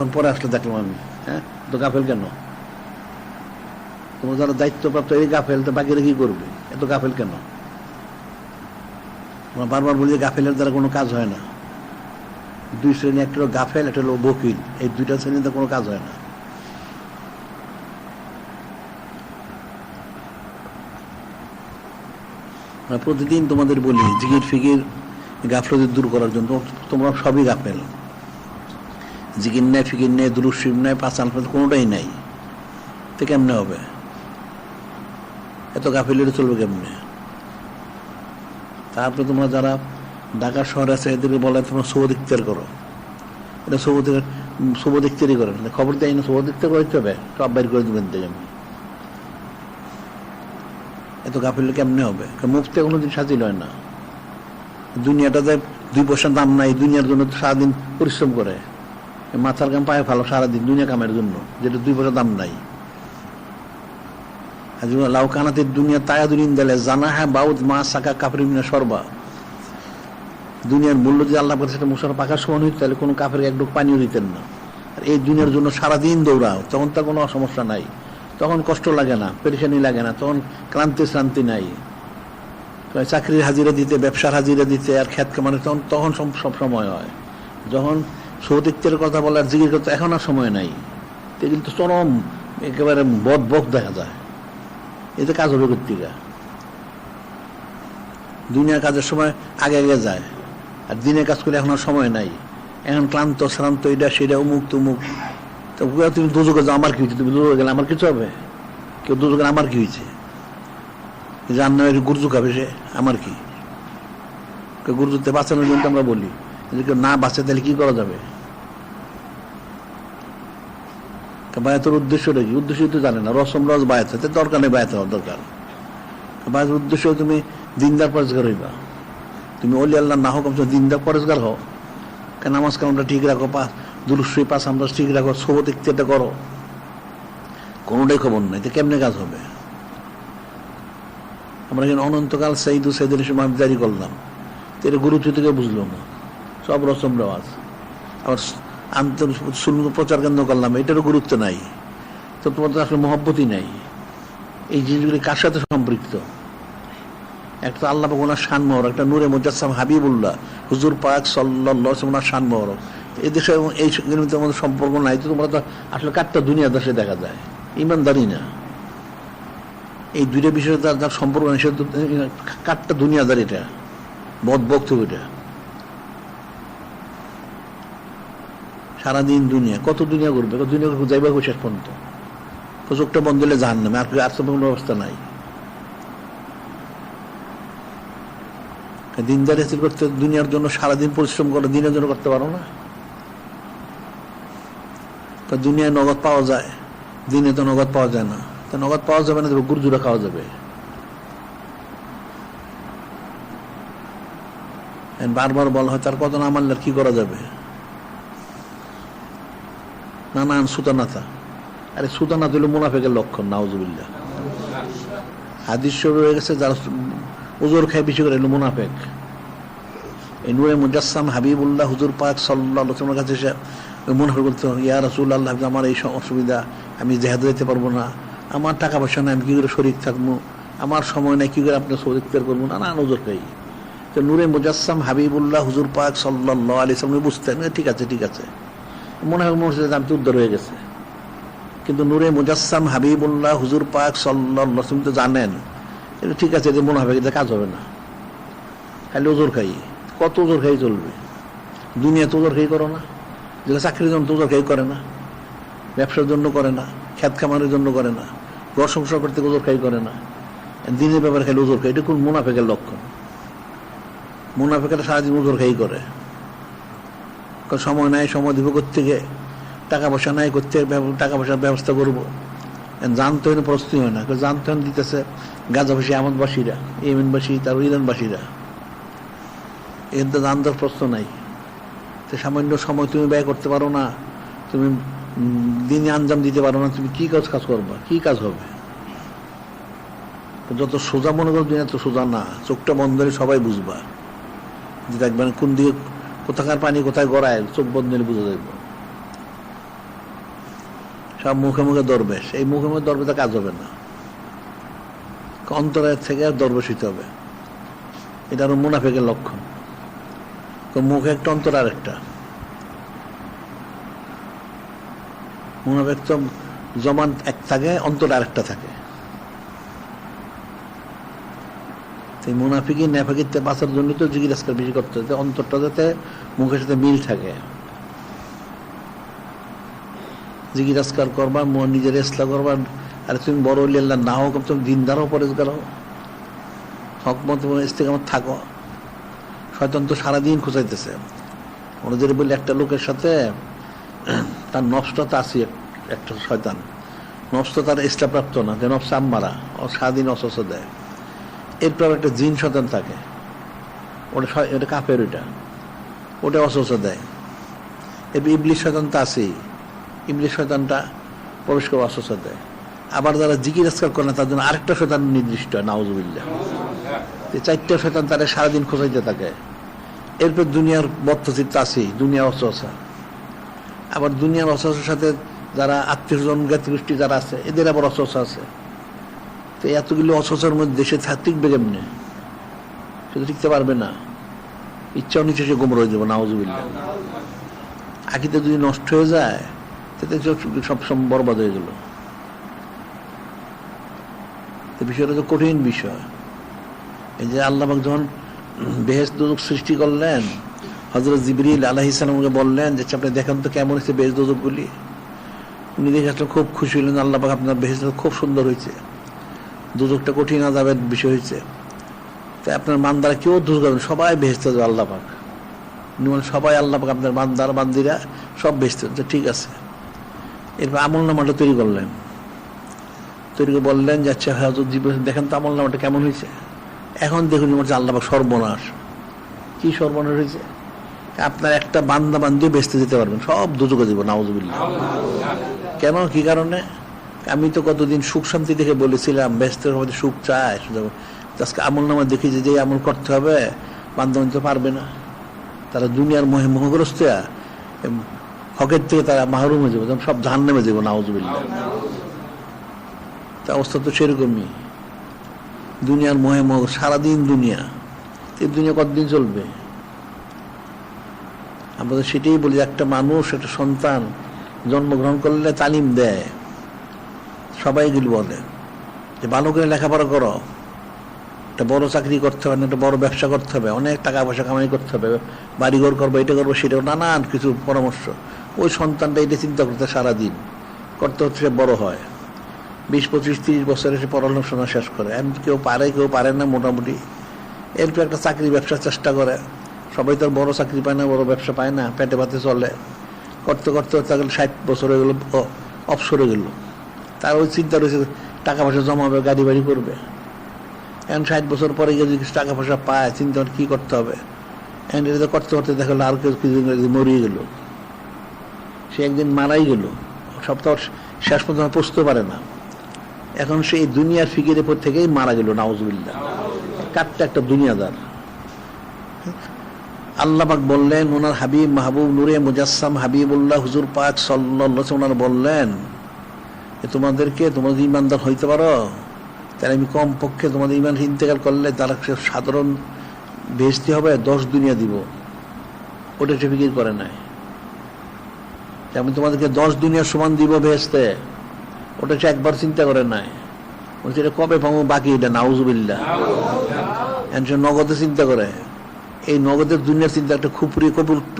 পরে আসলে দেখলাম আমি, হ্যাঁ তো গাফেল কেন? তোমার যারা দায়িত্বপ্রাপ্ত এই গাফেল, তো বাকিরা কি করবে? এত গাফেল কেন? আমরা বারবার বলি যে গাফেলের দ্বারা কোনো কাজ হয় না। দুই শ্রেণী, একটা হলো গাফেল, একটা হলো বকিল। এই দুইটা শ্রেণীতে কোনো কাজ হয় না। প্রতিদিন তোমাদের বলি জিকির ফিকির গাফলতি দূর করার জন্য। তোমরা সবই গাফেল। জিকির নেই, ফিকির নেই, দুরূদ শরীফ নেই, পাঁচ আলফাজ কোনোটাই নাই। তো কেমনে হবে? এত গাফিলতি চলবে কেমনে? তারপরে তোমরা যারা ঢাকা শহরে আছে এদের বলে তোমরা সবুজ ইখতিয়ার করো। এটা সবুজ ইখতিয়ারই করেন, খবর দেয় না। সবুজ ইখতিয়ার করতে হবে, সব বাইর করে দেবেন থেকে। এত গাফিলতি কেমনে হবে? মুফতি কোনোদিন সাজিল হয় না। দুনিয়াটাতে 2 পয়সার দাম নাই, দুনিয়ার জন্য সারাদিন পরিশ্রম করে, মাথার গাম পায়ে ভালো সারাদিন দুনিয়া কামের জন্য, যেটা 2 পয়সার দাম নাই। লাউ কানাতের দুনিয়া তায়াদুলিন দেলে জানা হ্যাঁ বাউদ মা সাকা কাফরিমিনা সরবা। দুনিয়ার মূল্য যদি আল্লাহ করে সেটা মুসার পাকার সমান হইত, তাহলে কোনো কাফের এক ডুব পানিও দিতেন না। আর এই দুনিয়ার জন্য সারাদিন দৌড়াও, তখন তার কোনো সমস্যা নাই, তখন কষ্ট লাগে না, পেরেশানি লাগে না, তখন ক্লান্তি শ্রান্তি নাই। চাকরির হাজিরা দিতে, ব্যবসার হাজিরা দিতে আর খ্যাত কামানো তখন সব সময় হয়। যখন সৌদিকদের কথা বলার জিকির করতে এখন আর সময় নাই। এগুলো তো চরম একেবারে বক দেখা যায়। এতে কাজ হবে কর্তিকা। দুনিয়ার কাজের সময় আগে আগে যায়, আর দিনের কাজ করে এখন আর সময় নাই। এখন ক্লান্ত শ্রান্ত, এটা সেটা, অমুক তুমুক। তো তুমি দুযোগে যাও, আমার কি হয়েছে? তুমি দুযোগে গেলে আমার কিছু হবে? কেউ দুযোগে আমার কি হয়েছে? জান্নার গুরজু খাবে সে, আমার কি? গুরজুতে বাঁচানোর জন্য আমরা বলি, যদি কেউ না বাঁচে তাহলে কি করা যাবে? বায়াতের উদ্দেশ্যটা কি? উদ্দেশ্য তো জানে না। রসম রস বায়াত হতে দরকার নেই, বায়াত হওয়ার দরকার। বায়াতের উদ্দেশ্য তুমি দিনদার পরেজগার হইবা। তুমি অলি আল্লাহ না হোক, দিনদার পরেজগার হও। নামাজ কালামটা ঠিক রাখো, দুরূদ শরীফ পাঁচ আমরা ঠিক রাখো, সবুজ ইখতিয়ারটা করো। কোনোটাই খবর নাই, তো কেমনে কাজ হবে? আমরা এখানে অনন্তকাল সাইদুল ইসলাম আমি জারি করলাম, তো এটা গুরুত্ব থেকে বুঝলো না, সব রসম রেওয়াজ। আবার প্রচার কেন্দ্র করলাম, এটারও গুরুত্ব নাই। তো তোমার তো আসলে মহব্বতই নাই। এই জিনিসগুলি কার সাথে সম্পৃক্ত? একটা আল্লাহ পাক ওনার শান মোহরক, একটা নূরে মুজাসসাম হাবিবুল্লাহ হুজুর পাক সাল্লাল্লাহু আলাইহি ওয়াসাল্লাম ওনার শান মোহরক। এই দেশে এই আমাদের সম্পর্ক নাই। তো তোমরা তো আসলে কারটা দুনিয়া দেশে দেখা যায়, ইমানদারি না। এই দুইটা বিষয়ে যার সম্পর্ক নেই, সে কারটা দুনিয়াদারি, এটা বক্তব্য। এটা সারাদিন দুনিয়া, কত দুনিয়া করবে? দুনিয়া যাইবা শেষ পর্যন্ত। চোখটা বন্ধ হলে জাহান্নামে, আর তো কোনো ব্যবস্থা নাই। দিনদারি হাসিল করতে দুনিয়ার জন্য সারাদিন পরিশ্রম করে, দিনের জন্য করতে পারো না? তো দুনিয়ায় নগদ পাওয়া যায়, দিনে তো নগদ পাওয়া যায় না। তো নগদ পাওয়া যাবে না, গুরজুরা খাওয়া যাবে। বারবার বলা হয় তার কত না মানলে কি করা যাবে? নানান সুতানাথা। আরে সুতানাথ হইল মুনাফিকের লক্ষণ, নাউজুবিল্লাহ। হাদিস শরীফে হয়ে গেছে যারা ওজোর খায় বেশি করে, এলো মুনাফিক। এই নূরে মুজাসসাম হাবিবুল্লাহ হুজুর পাক সাল্লাল্লাহু আলাইহি ওয়াসাল্লামের কাছে এসে মুনাফিক বলতো, ইয়া রাসূলুল্লাহ, আমার এই অসুবিধা, আমি জিহাদে যেতে পারবো না, আমার টাকা পয়সা নাই, আমি কি করে শরীক থাকবো, আমার সময় নাই, কি করে আপনার শরীক করবো না, ওজোর খাই। তো নূরে মুজাসসাম হাবিবুল্লাহ হুজুর পাক সাল্লাল্লাহু আলাইহি ওয়াসাল্লাম বুঝতেন, ঠিক আছে ঠিক আছে, মনে হয় আমি তো উদ্ধার হয়ে গেছে। কিন্তু নূরে মুজাসসাম হাবিবুল্লাহ হুজুর পাক সাল্লাল্লাহু আলাইহি ওয়াসাল্লাম তো জানেন এটা ঠিক আছে, যে মনে হবে এটা কাজ হবে না, খালি ওজোর খাই। কত ওজোর খাই চলবে? দুনিয়া তো ওজোর খাই করো না, যেটা চাকরির জন্য তো ওজোর খাই করে না, ব্যবসার জন্য করে না, খ্যাত খামারের জন্য করে না, ঘর সংসার করতে ওজোর খাই করে না, দিনের ব্যাপারে খালি ওজোর খাই। এটা কোন মুনাফিকের লক্ষণ? মুনাফিকেরা সারাদিন ওজোর খাই করে। সময় নাই, সময় দিব কোত্থেকে, টাকা পয়সা নাই করতে, টাকা পয়সার ব্যবস্থা করবো। জানতে হয় না, প্রস্তুতি হয় না। জানতে হয় দিতেছে গাজাবাসী, আহমদবাসীরা, ইয়েমেনবাসী, তার ইরানবাসীরা। এর তো জানতে প্রশ্ন নাই। তো সামান্য সময় তুমি ব্যয় করতে পারো না, তুমি দিনে আঞ্জাম দিতে পারো না, তুমি কি কাজ করবা? কি কাজ হবে? যত সোজা মনে করো দুনিয়া, তো সোজা না। চোখটা বন্ধ হলে সবাই বুঝবা, যে দেখবেন কোন দিকে কোথাকার পানি কোথায় গড়ায়, চোখ বন্ধ হলে বুঝে যাবে। সব মুখে মুখে দরবেশ। এই মুখে মুখে দরবেশে কাজ হবে না, অন্তরের থেকে দরবেশ হইতে হবে। এটা আরো মুনাফিকের লক্ষণ। মুখে একটা, অন্তর আর একটা। মুনাফিক তো জবান এক থাকে, অন্তর আর একটা থাকে। মুনাফিকি নেফাকিতে বাঁচার জন্য তো জিকির আজকাল বেশি করতে হবে, অন্তরটা যাতে মুখের সাথে মিল থাকে। জিকির আজকার করবা, নিজের ইসলাম করবা। আর তুমি বড় হইলে আল্লাহ না হোক, তুমি দিনদারও পরেজগার হও, হক মত ইস্তেকামত থাকো। শয়তান তো সারাদিন খুঁজাইতেছে। ওনাদের বলে একটা লোকের সাথে তার নফসটা তো আছে, একটা শয়তান নফস তো তার ইসলাম প্রাপ্ত না, যে নফস আম্মারা, ও সারাদিন অসুস্থ দেয়। এরপর একটা জিন শয়তান থাকে, ওটা কাফের, ওটা অসুস্থ দেয়। এবার ইবলিশ শয়তান তো আছেই, ইবলিশ শয়তানটা প্রবেশ করে অসুস্থ দেয়। আবার যারা জিকির আজকার করে না তার জন্য আরেকটা শয়তান নির্দিষ্ট হয়, নাউজুবিল্লাহ। চারটা শয়তান তারা সারাদিন খোঁজাইতে থাকে। এরপর দুনিয়ার বদ্ধচিত্ত আছেই, দুনিয়ার অসহসা। আবার দুনিয়ার অসহসার সাথে যারা আত্মীয় স্বজন জ্ঞাতিগোষ্ঠী যারা আছে, এদের আবার অসহসা আছে। তো এতগুলো অসহসার মধ্যে দেশে টিকবে কেমনে? সেটা টিকতে পারবে না। ইচ্ছাও নিচে সে গোমর হয়ে যাবো, নাউজুবিল্লাহ। আকিদা যদি নষ্ট হয়ে যায় তাতে সব বরবাদ হয়ে গেল। বিষয়টা তো কঠিন বিষয়। এই যে আল্লাহ পাক যখন বেহেশত দোজখ সৃষ্টি করলেন, হযরত জিবরিল আলাইহিস সালামকে বললেন যে আপনি দেখেন তো কেমন হয়েছে বেহেশত দোজখগুলি। উনি দেখে আসলে খুব খুশি হলেন, আল্লাহ পাক আপনার বেহেশত খুব সুন্দর হয়েছে, দোজখটা কঠিন আযাবের বিষয় হয়েছে। তাই আপনার বান্দারা কেউ দোজখ যাবে, সবাই বেহেশতে যাবে। আল্লাহ পাক সবাই, আল্লাহ পাক আপনার বান্দার বান্দিরা সব বেহেশতে। ঠিক আছে। এরপর আমল নামাটা তৈরি করলেন, তৈরি করে বললেন যে আচ্ছা হযরত জিবরিল দেখেন তো আমল নামাটা কেমন হয়েছে। এখন দেখুন আল্লাহ পাক সর্বনাশ। কি সর্বনাশ হয়েছে? আপনার একটা বান্দা বান্দিও বেচতে যেতে পারবেন, সব দোজখে দিব, নাউজুবিল্লাহ। কেন, কি কারণে? আমি তো কতদিন সুখ শান্তি দেখে বলেছিলাম বেচতে মধ্যে সুখ চায়, আজকে আমল নামা দেখি যে আমল করতে হবে বান্দা বান্দি পারবে না। তারা দুনিয়ার মোহগ্রস্ত, হকের থেকে তারা মাহরুম হয়ে যাবে, সব জাহান্নামে যাবো, নাউজুবিল্লাহ। তা অবস্থা তো সেরকমই। দুনিয়ার মোহে মোহ, সারাদিন দুনিয়া। এই দুনিয়া কতদিন চলবে? আমরা তো সেটাই বলি, একটা মানুষ, একটা সন্তান জন্মগ্রহণ করলে তালিম দেয়, সবাই গেলে বলে যে ভালো করে লেখাপড়া করো, একটা বড় চাকরি করতে হবে, একটা বড় ব্যবসা করতে হবে, অনেক টাকা পয়সা কামাই করতে হবে, বাড়িঘর করবো, এটা করবো, সেটাও নানান কিছু পরামর্শ। ওই সন্তানটা এটা চিন্তা করতে সারাদিন করতে হচ্ছে, সে বড় হয় 20, 25, 30 বছর এসে পড়াশোনা শেষ করে। এমন কেউ পারে, কেউ পারে না মোটামুটি। এরপর একটা চাকরি ব্যবসার চেষ্টা করে। সবাই তো বড় চাকরি পায় না, বড় ব্যবসা পায় না, পেটে ভাতে চলে। করতে করতে করতে গেলে 60 বছর হয়ে গেল, অবসর হয়ে গেল। তার ওই চিন্তা রয়েছে টাকা পয়সা জমাবে, গাড়ি বাড়ি করবে। এখন 60 বছর পরে গিয়ে যদি টাকা পয়সা পায়, চিন্তা কি করতে হবে। এখন এটা করতে করতে দেখা গেলো আর কেউ কিছুদিন মরিয়ে গেল, সে একদিন মারাই গেল, সপ্তাহ শেষ পর্যন্ত পৌঁছতে পারে না। এখন সেই দুনিয়ার ফিকিরের পর থেকেই মারা গেল, নাউজুবিল্লাহ। কাটটা একটা দুনিয়াদার। আল্লাহ পাক বললেন, ওনার হাবিব মাহবুব নূরে মুজাসসাম হাবিবুল্লাহ হুজুর পাক সাল্লাল্লাহু আলাইহি ওয়াসাল্লাম বললেন, তোমাদেরকে তোমাদের ইমানদার হইতে পারো, তাহলে আমি কম পক্ষে তোমাদের ইমান ইন্তেকাল করলে তারা সাধারণ বেহেশতি হবে, 10 দুনিয়া দিব। ওটা সে ফিকির করে নাই। আমি তোমাদেরকে 10 দুনিয়ার সমান দিব বেহেশতে, ওটা সে একবার চিন্তা করে নাই। এটা কবে পাবো বাকি, এটা নাউজুবিল্লাহ। নগদে চিন্তা করে, এই নগদের দুনিয়ার চিন্তা, একটা খুপড়ি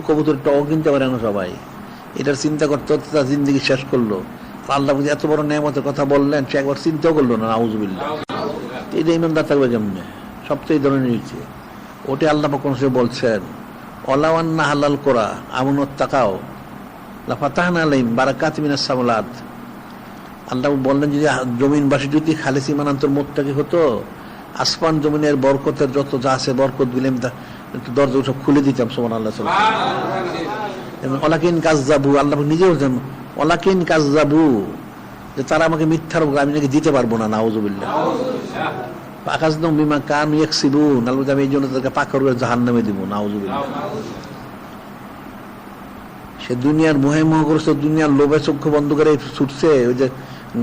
কবুতর টও কিনতে পারে না সবাই। এটার চিন্তা করতে করতে তার জিন্দগি শেষ করলো। আল্লাহ এত বড় নেয়ামতের কথা বললেন, সে একবার চিন্তাও করলো না, নাউজুবিল্লাহ। এটা ইমানদার থাকবে কেমনে? সব তো এই ধরনের নিচ্ছে। ওটা আল্লাহ কোন সে বলছেন, অলাওয়ান্না হালাল করা আমনত তাকাও লাফাতাহনা আলাইহিম বারাকাতিন মিনাস সামাওয়াত। আল্লাহ বললেন, যদি জমিনবাসী যদি খালিস ঈমানান্তর মুত্তাকি হতো, আসমান জমিনের বরকতের যত যা আছে বরকত দিলাম, দরজা সব খুলে দিতাম। সুবহানাল্লাহ। ওয়ালাকিন কাযযাবু, আল্লাহ নিজে বলছেন ওয়ালাকিন কাযযাবু, যে তারা আমাকে মিথ্যার বলে, আমি নাকি দিতে পারবো না, নাউজুবিল্লাহ। ফাখাযনাহুম বিমা কানু ইয়াকসিবুন, আল্লাহ আমি এই জন্য তাদেরকে পাকড় করে জাহান্নামে দিব, নাউজুবিল্লাহ। সে দুনিয়ার মোহে মোহগ্রস্ত, দুনিয়ার লোভে চক্ষু বন্ধ করে ছুটছে। ওই যে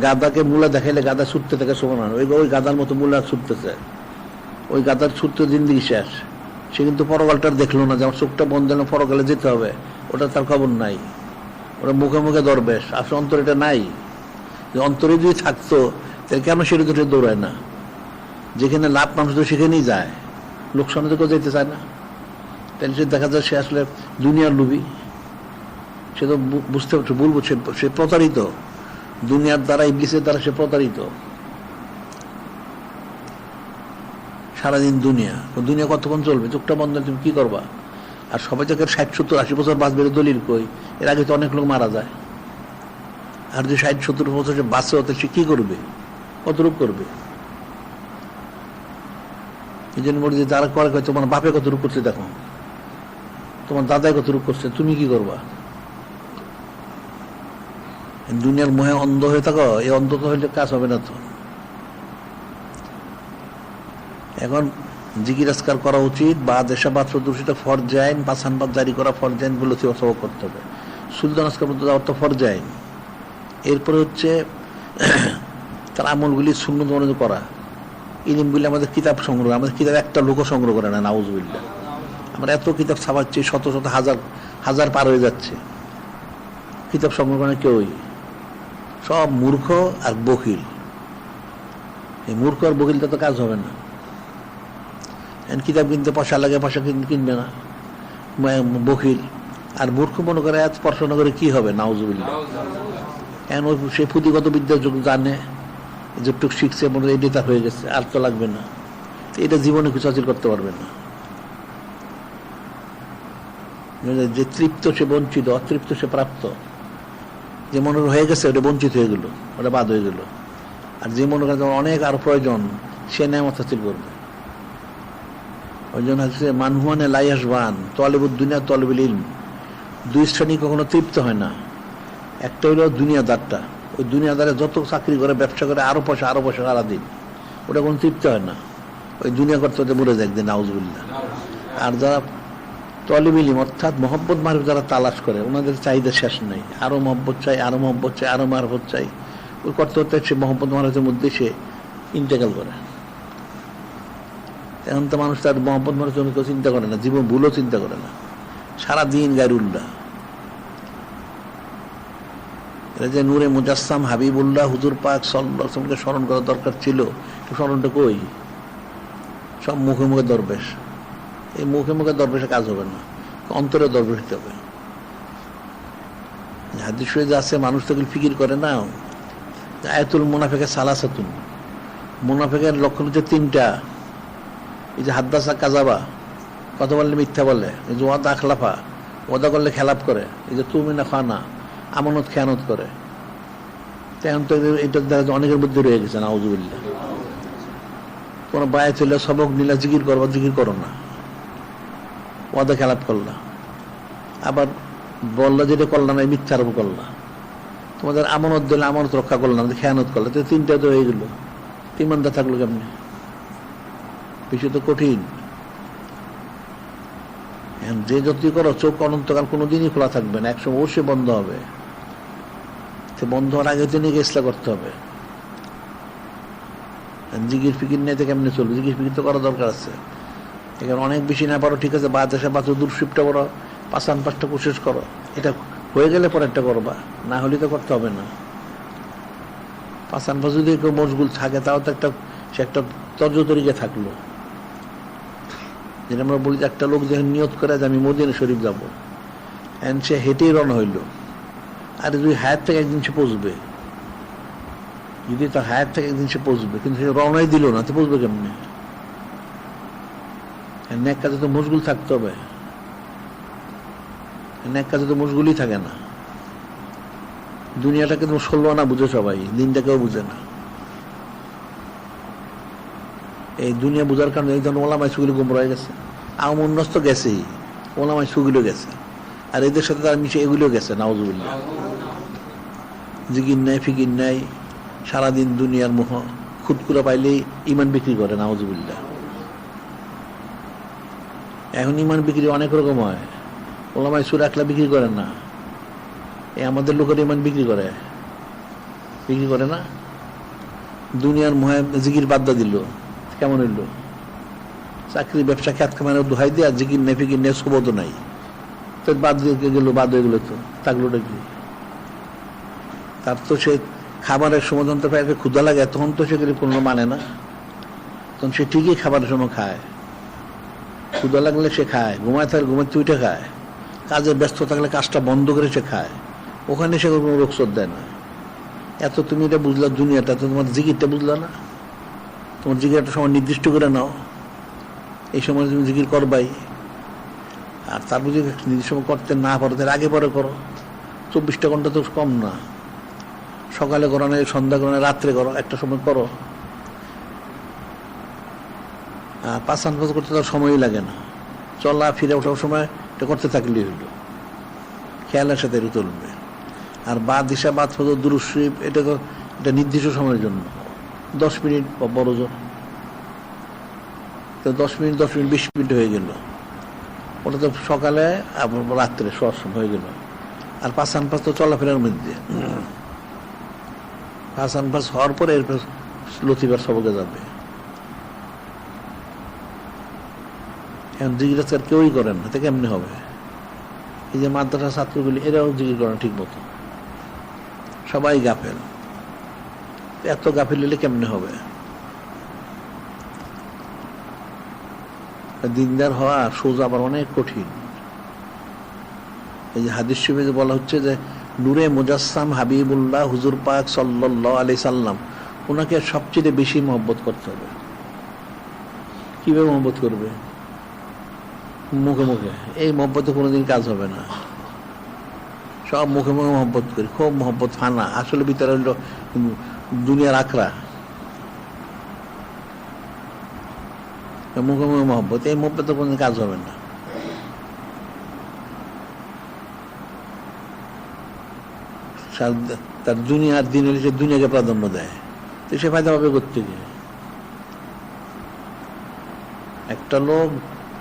গাদাকে মূলা দেখাইলে গাদা ছুটতে থাকে সমান, ওই গাদার মতো মূলা ছুটতেছে। ওই গাদার ছুটতে জিন্দিগি শেষ। সে কিন্তু পরকালটার দেখলো না যে আমার চোখটা বন্ধ হলে পরকালে যেতে হবে, ওটা তার খবর নাই। ওরা মুখে মুখে দরবেশ, আসলে অন্তরে এটা নাই। অন্তরে যদি থাকতো তাহলে কেন সেটা দুটো দৌড়ায় না? যেখানে লাভ মানুষ তো সেখানেই যায়, লোকসানে তো কেউ যেতে চায় না। তাহলে সে দেখা যায় সে আসলে দুনিয়ার লোভী। সে তো বুঝতে পারছে, বলবো সে প্রতারিত, দুনিয়ার দ্বারা, ইবলিসের দ্বারা সে প্রতারিত। সারাদিন দুনিয়া কতক্ষণ চলবে? চোখটা বন্ধ, তুমি কি করবা? আর সবাই থেকে 60-70-80 বছর বাঁচবে দলিল কই? এর আগে তো অনেক লোক মারা যায়। আর যে 60-70 বছর সে বাঁচে, হতে সে কি করবে? কতটুক করবে? এই জন্য বলি যে যারা করে, তোমার বাপে কতটুক করছে দেখো, তোমার দাদাই কতটুক করছে, তুমি কি করবা? দুনিয়ার মোহে অন্ধ হয়ে থাকো, এই অন্ধতা হইলে কাজ হবে না তো। এখন জিকির আজকার করা উচিত, বা দেশাবাদ সদস্যতা ফরজাইন, পাসানবাদ জারি করা ফরজাইন গুলো সবক করতে হবে। সুলতান আজকার মধ্যে যাওয়ার তো ফরজাইন। এরপরে হচ্ছে তার আমলগুলি সুন্নত মনে করা। ইলিমগুলি আমাদের কিতাব সংগ্রহ, আমাদের কিতাব একটা লোক সংগ্রহ করে না, নাউজুবিল্লাহ। আমরা এত কিতাব ছাপাচ্ছি, শত শত হাজার পার হয়ে যাচ্ছে, কিতাব সংগ্রহ করে কেউই। সব মূর্খ আর বকিল। এই মূর্খ আর বকিলটা তো কাজ হবে না। কিতাব কিনতে পয়সা লাগে, পয়সা কিনবে না, বকিল। আর মূর্খ মনে করে এত পড়াশোনা করে কি হবে, নাউজুবিল্লাহ। এখন সে পুঁথিগত বিদ্যার যুগ জানে, যতটুকু শিখছে মনে হয় এটি তার হয়ে গেছে, আর তো লাগবে না। এটা জীবনে কিছু হাসিল করতে পারবে না। যে তৃপ্ত সে বঞ্চিত, অতৃপ্ত সে প্রাপ্ত। যে মনে হয়ে গেছে ওটা বঞ্চিত হয়ে গেল, ওটা বাদ হয়ে গেল। আর যে মনে করে অনেক আরো প্রয়োজন, সে নেয়ামত হাসিল করবে। ওই জন্য হচ্ছে মানহুয়ানে লাইয়াসবান তলেবুদ দুনিয়া তলেবুল ইলম। দুই শ্রেণী কখনো তৃপ্ত হয় না। একটা হইল দুনিয়াদারটা, ওই দুনিয়াদারে যত চাকরি করে, ব্যবসা করে, আরো পয়সা সারাদিন, ওটা কোনো তৃপ্ত হয় না। ওই দুনিয়া করতে হতে মরে যায় একদিন, নাউজুবিল্লাহ। আর যারা তলেবুল ইলম অর্থাৎ মহব্বত মারফত যারা তালাশ করে, ওনাদের চাহিদা শেষ নেই, আরো মহব্বত চাই, আরো মহব্বত চাই, আরো মারফত চাই। ওই করতে করতে সে মহব্বত মারফতের মধ্যে সে ইন্তেকাল করে। এখন তো মানুষ তার মহব্বত মারফত কেউ চিন্তা করে না, জীবন ভুলও চিন্তা করে না, সারাদিন গায়রুল্লাহ। এটা যে নূরে মুজাসসাম হাবিবুল্লাহ হুজুর পাক সাল্লাল্লাহু আলাইহি ওয়াসাল্লামকে স্মরণ করা দরকার ছিল, স্মরণটা কই? সব মুখে মুখে দরবেশ। এই মুখে মুখে দরবেশে কাজ হবে না, অন্তরে দরবেশ হতে হবে। হাদিস শরীফে আছে, মানুষ তো ফিকির করে না। আয়াতুল মুনাফিকের সালাসাতুন, মুনাফিকের লক্ষণ হচ্ছে 3টা। এই যে হাদ্দাসা কাযাবা, কথা বললে মিথ্যা বলে। এই যে ওয়াদা আখলাফা, ওয়াদা করলে খেলাপ করে। এই যে তুমিনা খানা, আমানত খেয়ানত করে। এখন তো এটা দেখা অনেকের মধ্যে রয়ে গেছে, নাউজুবিল্লাহ। কোন বায়াত হইলে, সবক নিলা, জিকির করবা, জিকির করো না, ওয়াদা খেলাপ করলা। আবার বললা যেটা করলা না, মিথ্যা আরোপ করলা। তোমাদের আমানত দিলে আমানত রক্ষা করলাম, খেয়ানত করলে, তো 3টা তো হয়ে গেল। ইমানদার থাকলো কেমনি? বিষয় তো কঠিন। যে যতই করো, চোখ অনন্তকাল কোনোদিনই খোলা থাকবে না, একসময় অবশ্যই বন্ধ হবে। বন্ধ হওয়ার আগে তিনি ইসলাম করতে হবে। জিকির ফিকির নেই তো কেমনি চলবে? জিকির ফিকির তো করা দরকার আছে। এখানে অনেক বেশি না পারো, ঠিক আছে, বাদ আসা বাচ্চা দুরশিপটা করো, 5-5টা কোশিশ করো। এটা হয়ে গেলে পরে একটা করবা, না হলে তো করতে হবে না। 5 যদি কেউ মশগুল থাকে, তাও তো সে একটা তর্জতরিকে থাকলো। যেটা আমরা বলি, একটা লোক যখন নিয়ত করে যে আমি মদিনা শরীফ যাবো, সে হেঁটেই রওনা হইল। আর যদি হায়াত থেকে একদিন সে পৌঁছবে, যদি তার হায়াত থেকে একদিন সে পৌঁছবে, কিন্তু সে রওনাই দিল না, তো পৌঁছবে কেমনি? নেক কাজে তো মশগুল থাকতে হবে। নেক কাজে তো মশগুলই থাকে না। দুনিয়াটাকে তো সরলো না বুঝে সবাই, দিনটাকেও বুঝে না। এই দুনিয়া বুঝার কারণে এই ধরনের ওলামাই সুগুলো গুমরা হয়ে গেছে। আমন্নস্ত গেছেই, ওলামাই সুগুলো গেছে। আর এদের সাথে তার মিশে এগুলো গেছে, নাউজুবিল্লাহ। জিকির নাই, ফিকির নাই, সারাদিন দুনিয়ার মোহ, খুদকুরা পাইলেই ইমান বিক্রি করে, নাউজুবিল্লাহ। এখন ইমান বিক্রি অনেক রকম হয়। ওলামাই সুর একলা বিক্রি করেন না, এই আমাদের লোকের ইমান বিক্রি করে না, দুনিয়ার মোহে জিকির বাদ দিল, কেমন হইল? চাকরি ব্যবসা খ্যাত খামারে দোহাই দিয়ে আর জিকির নেই ফিকির নেই, সবত নাই, তো বাদ দিয়ে গেল, বাদ হয়ে গেল, তো থাকলোটা কি? তার তো সে খাবারের সময় যখন তো পেটে ক্ষুধা লাগে তখন তো সে কোনো মানে না, তখন সে ঠিকই খাবারের সময় খায়, ক্ষুধা লাগলে সে খায়, ঘুমায় থাকলে ঘুমাতে উঠে খায়, কাজে ব্যস্ত থাকলে কাজটা বন্ধ করে সে খায়, ওখানে সে কোনো রোগসদ দেয় না। এত তুমি এটা বুঝলা দুনিয়াটা, তো তোমার জিকিরটা বুঝলা না? তোমার জিকির একটা সময় নির্দিষ্ট করে নাও, এই সময় তুমি জিকির করবাই, আর তারপর যদি নির্দিষ্ট সময় করতে না পারো তাহলে আগে পরে করো। 24টা ঘন্টা তো কম না, সকালে করো না, সন্ধ্যা করো না, রাত্রে করো, একটা সময় করো। পাঁচ আনপাস করতে তার সময়ই লাগে না, চলা ফিরে ওঠার সময় এটা করতে থাকলেই হইল, খেয়ালের সাথে এটা চলবে। আর বাদ দিশা বাদ ফজর দুরূদ শরীফ এটা তো এটা নির্দিষ্ট সময়ের জন্য, 10 মিনিট বা বড় জোর, তো 10 মিনিট 20 মিনিট হয়ে গেল, ওটা তো সকালে রাত্রে সব হয়ে গেল। আর পাঁচ আনপাস তো চলাফেরার মধ্যে, পাঁচ আনপাস হওয়ার পরে এরপর লতিবার সবকে যাবে। এখন জিকির আজকাল কেউই করেন না, তো কেমনি হবে? এই যে মাদ্রাসা ছাত্রগুলি এরাও জিকির করে না ঠিক মতো, সবাই গাফেল, এত গাফিল হলে কেমনে হবে? দিনদার হওয়া সোজা আবার অনেক কঠিন। এই যে হাদিস শরীফে বলা হচ্ছে যে নূরে মুজাসসাম হাবিবুল্লাহ হুজুর পাক সাল্লাল্লাহু আলাইহি সাল্লাম, ওনাকে সবচেয়ে বেশি মহব্বত করতে হবে। কিভাবে মহব্বত করবে? মুখে মুখে, এই মহব্বতে কোনোদিন কাজ হবে না। সব মুখে মুখে মহব্বত করি, খুব মহব্বত ফানা, আসলে ভিতরে হইল দুনিয়ার আখড়া। মুখে মুখে মহব্বত, এই মহব্বতে কোনোদিন কাজ হবে না। তার দুনিয়ার দিন হলে সে দুনিয়াকে প্রাধান্য দেয়, তো সে ফায়দা পাবে কোত্থেকে? একটা লোক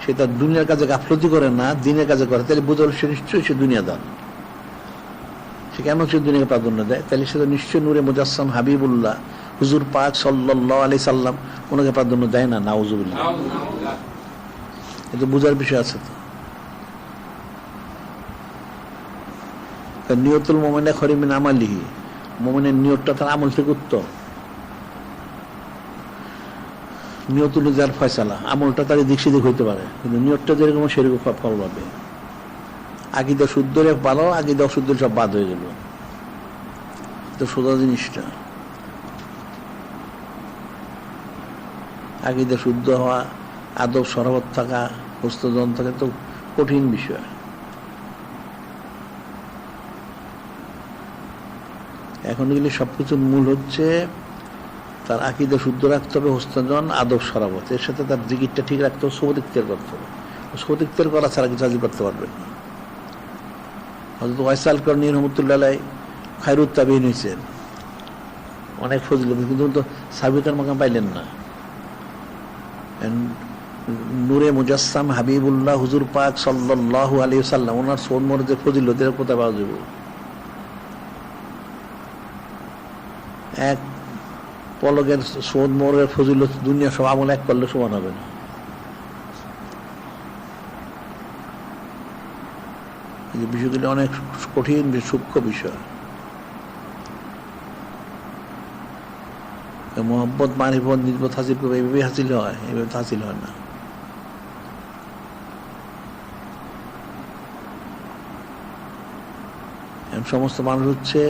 সে তার দুনিয়ার কাজে গাফলতি করে না, দিনের কাজে করে, তাহলে বোঝা সে নিশ্চয়ই সে দুনিয়াদার। সে কেন সে দুনিয়াকে প্রাধান্য দেয়? তাহলে সে তো নিশ্চয় নূরে মুজাসসাম হাবিবুল্লাহ হুজুর পাক সাল্লাল্লাহু আলাইহি সাল্লাম ওনাকে প্রাধান্য দেয় না। নাউজুবিল্লাহ, এটা বোঝার বিষয় আছে। তো নিয়তুল মুমিনা খায়রুম মিন আমালিহি, মুমিনের নিয়তটা তার আমল থেকে উত্তম। নিয়ত অনুযায়ী ফয়সালা, আমলটা তার দিক সেদিক হইতে পারে, কিন্তু নিয়তটা যেরকম সেরকম ফল পাবে। আকীদা শুদ্ধ রে ভালো, আকীদা অশুদ্ধ সব বাদ হয়ে গেল, তো সোজা জিনিসটা। আকীদা শুদ্ধ হওয়া, আদব সরবত থাকা, হস্তজন থাকা তো কঠিন বিষয়। এখন এগুলি সবকিছুর মূল হচ্ছে তার আকীদা শুদ্ধ রাখতে হবে, হস্তজন আদব সরাবত, এর সাথে তার জিকিরটা ঠিক রাখতে হবে, সুবত ইখতিয়ার করতে হবে। সুবত ইখতিয়ার করা ছাড়া কিছু হাজির করতে পারবেন না। হযরত ওয়াইস আল করনী রাহমাতুল্লাহ আলাইহি খায়রুত তাবিঈন হয়েছেন, অনেক ফজিলত, কিন্তু তো সাবিকার মাকাম পাইলেন না। নূরে মুজাসসাম হাবিবুল্লাহ হুজুর পাক সাল্লাল্লাহু আলাইহি ওয়াসাল্লাম, ওনার সোন মর্যাদা ফজিলত এর কোথায় পাওয়া যাবে? এক পলকের সোদ মোরের ফজিলত দুনিয়া সব আমল এক করলে সমান হবে না। এই বিষয়গুলি অনেক কঠিন সূক্ষ্ম বিষয়। মোহাম্মদ মারিফত নিজবত হাসিল করবে, এইভাবে হাসিল হয়, এইভাবে হাসিল হয় না। সমস্ত মানুষ হচ্ছে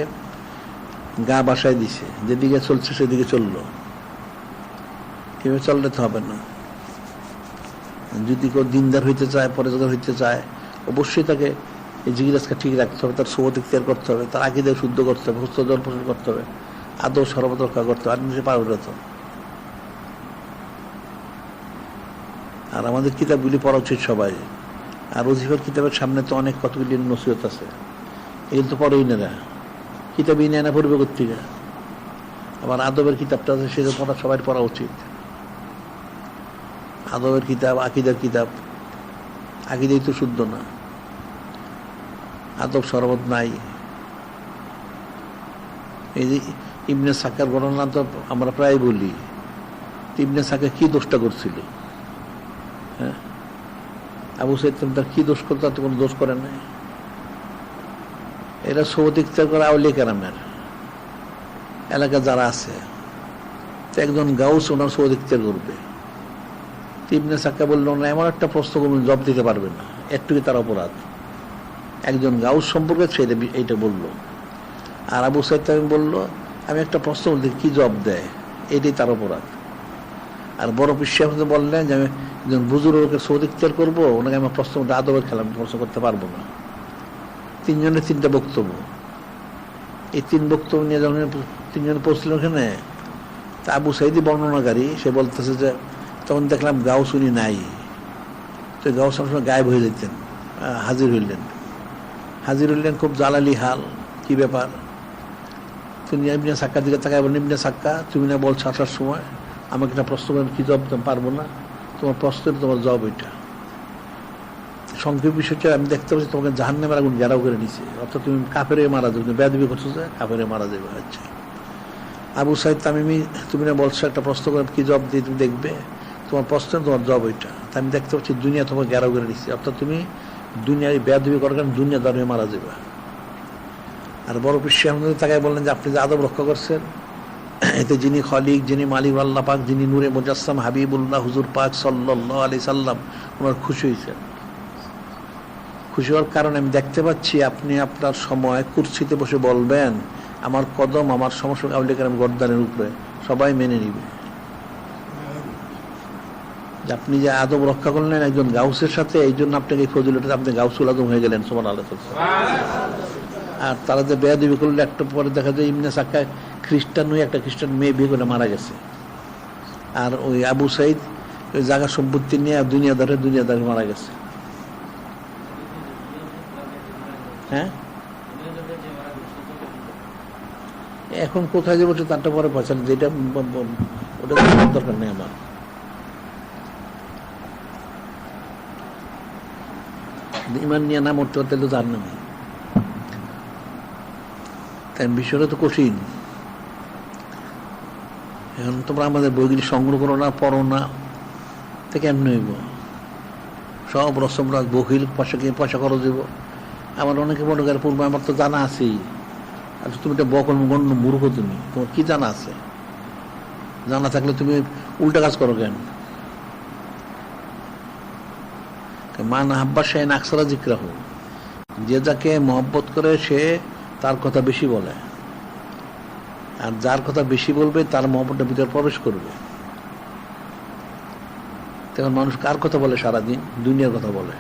গা বাসায় দিছে, যেদিকে চলছে সেদিকে চললো, এভাবে চললে তো হবে না। যদি কেউ দিনদার হইতে চায়, পরেজগার হইতে চায়, অবশ্যই তাকে এই জিজ্ঞাসা ঠিক রাখতে হবে, তার সুবত ইখতিয়ার করতে হবে, তার আকীদা শুদ্ধ করতে হবে, হস্তজন পোষণ করতে হবে, আদৌ সর্বত রক্ষা করতে হবে, আর সে পারবে তো। আর আমাদের কিতাবগুলি পড়া উচিত সবাই। আর ওজিফার কিতাবের সামনে তো অনেক কতগুলি নসিহত আছে, এগুলো তো পড়েই না, কিতাবই নেয় না, পড়বে কোত্থেকে? আবার আদবের কিতাবটা আছে, সেটা পড়া সবাই পড়া উচিত। আদবের কিতাব, আকীদার কিতাব, আকীদাই তো শুদ্ধ না, আদব সরবত নাই, এই যে ইবনে সাক্কার ঘটনা তো আমরা প্রায় বলি, ইবনে সাক্কা কি দোষটা করছিল? হ্যাঁ, আবু সাইদ তার কি দোষ করতো? তার কোনো দোষ করে নাই। এরা সবুত ইখতিয়ার করে আউলিয়া কেরামের এলাকা যারা আছে, তো একজন গাউস ওনার সবুত ইখতিয়ার করবে। ইবনে সাক্কা বললো না, এমন একটা প্রশ্ন করবেন জবাব দিতে পারবে না, একটুই তার অপরাধ। একজন গাউস সম্পর্কে সে এইটা বললো। আর আবু সাইদ তামিম বললো, আমি একটা প্রশ্ন বলতে কি জবাব দেয়, এটাই তার অপরাধ। আর বড় পিসা বললেন যে আমি একজন বুজুর্গকে সবুত ইখতিয়ার করবো, ওনাকে আমার প্রশ্ন আদবের খেলা প্রশ্ন করতে পারবো না। তিনজনের তিনটা বক্তব্য। এই তিন বক্তব্য নিয়ে যখন তিনজন পৌঁছলেন ওখানে, তা আবু সাইদি বর্ণনাকারী সে বলতেছে যে তখন দেখলাম গাউস উনি নাই। তো গাউস সবসময় গায়েব হয়ে যেতেন, হাজির হইলেন খুব জালালি হাল, কি ব্যাপার? তুমি ইবনে সাক্কার দিকে তাকায় বলেন, ইবনে সাক্কা তুমি না বলছো আসার সময় আমাকে একটা প্রশ্ন করেন কি জবাব দিতে পারবো না, তোমার প্রশ্নের তোমার জবাব ওইটা। সংক্ষেপ বিষয়টা আমি দেখতে পাচ্ছি তোমাকে জাহান্নামের আগুন ঘেরাও করে নিছে, অর্থাৎ তুমি কাফেরে মারা যাবে, বেয়াদবি করছো যে কাফেরে মারা যাবে। আচ্ছা আবু সাইদ তামিমি, তুমি না বলছো একটা প্রশ্ন করে কি জবাব দিয়ে তুমি দেখবে, তোমার প্রশ্নের তোমার জবাব ওইটা। আমি দেখতে পাচ্ছি দুনিয়া তোমাকে ঘেরাও করে নিচ্ছে, অর্থাৎ তুমি দুনিয়ায় বেয়াদবি করার কারণে দুনিয়া ধর্মে মারা যাবে। আর বড় পিসা তাকে বললেন যে আপনি যে আদব রক্ষা করছেন, এতে যিনি খলিক, যিনি মালিক আল্লাহ পাক, যিনি নূরে মুজাসসাম হাবিবুল্লাহ হুজুর পাক সাল্লাল্লাহু আলাইহি সাল্লাম, ওনার খুশি হয়েছেন। খুশি হওয়ার কারণে আমি দেখতে পাচ্ছি আপনি আপনার সময় কুরসিতে বসে বলবেন আমার কদম আমার সমস্যা আউলিয়া কেরাম গর্দানের উপরে, সবাই মেনে নিবে। আপনি যে আদব রক্ষা করলেন একজন গাউসের সাথে, এই জন্য আপনাকে এই ফজিলতে আপনি গাউসুল আজম হয়ে গেলেন, সুবহানাল্লাহ। আর তারা যে বেয়াদবি করলে একটা পরে দেখা যায় ইবনে সাক্কা খ্রিস্টান হয়ে একটা খ্রিস্টান মেয়ে বিয়ে করে মারা গেছে। আর ওই আবু সাইদ ওই জায়গা সম্পত্তি নিয়ে দুনিয়াদারে মারা গেছে। হ্যাঁ, এখন কোথায় যাবো তারটা পরে পছন্দ, যেটা ওটা দরকার নেই আমার। ইমান নিয়ে না মরতে পারতে তো জান না, তাই বিষয়টা তো কঠিন। এখন তোমরা আমাদের বইগুলি সংগ্রহ করো না, পড়ো না, তা কেমন হইব? সব রসমরাজ বহিল পয়সা খরচ দিব। আমার অনেকে মনে করে পূর্বে আমার তো জানা আছেই, আর তুমি একটা বকল গণ্য মূর্খ, তুমি তোমার কি জানা আছে? জানা থাকলে তুমি উল্টা কাজ করো কেন? মান আহাব্বা শাইআন আকসারা যিকরাহু, যে যাকে মহব্বত করে সে তার কথা বেশি বলে, আর যার কথা বেশি বলবে তার মহব্বতের ভিতরে প্রবেশ করবে। তখন মানুষ কার কথা বলে? সারাদিন দুনিয়ার কথা বলে,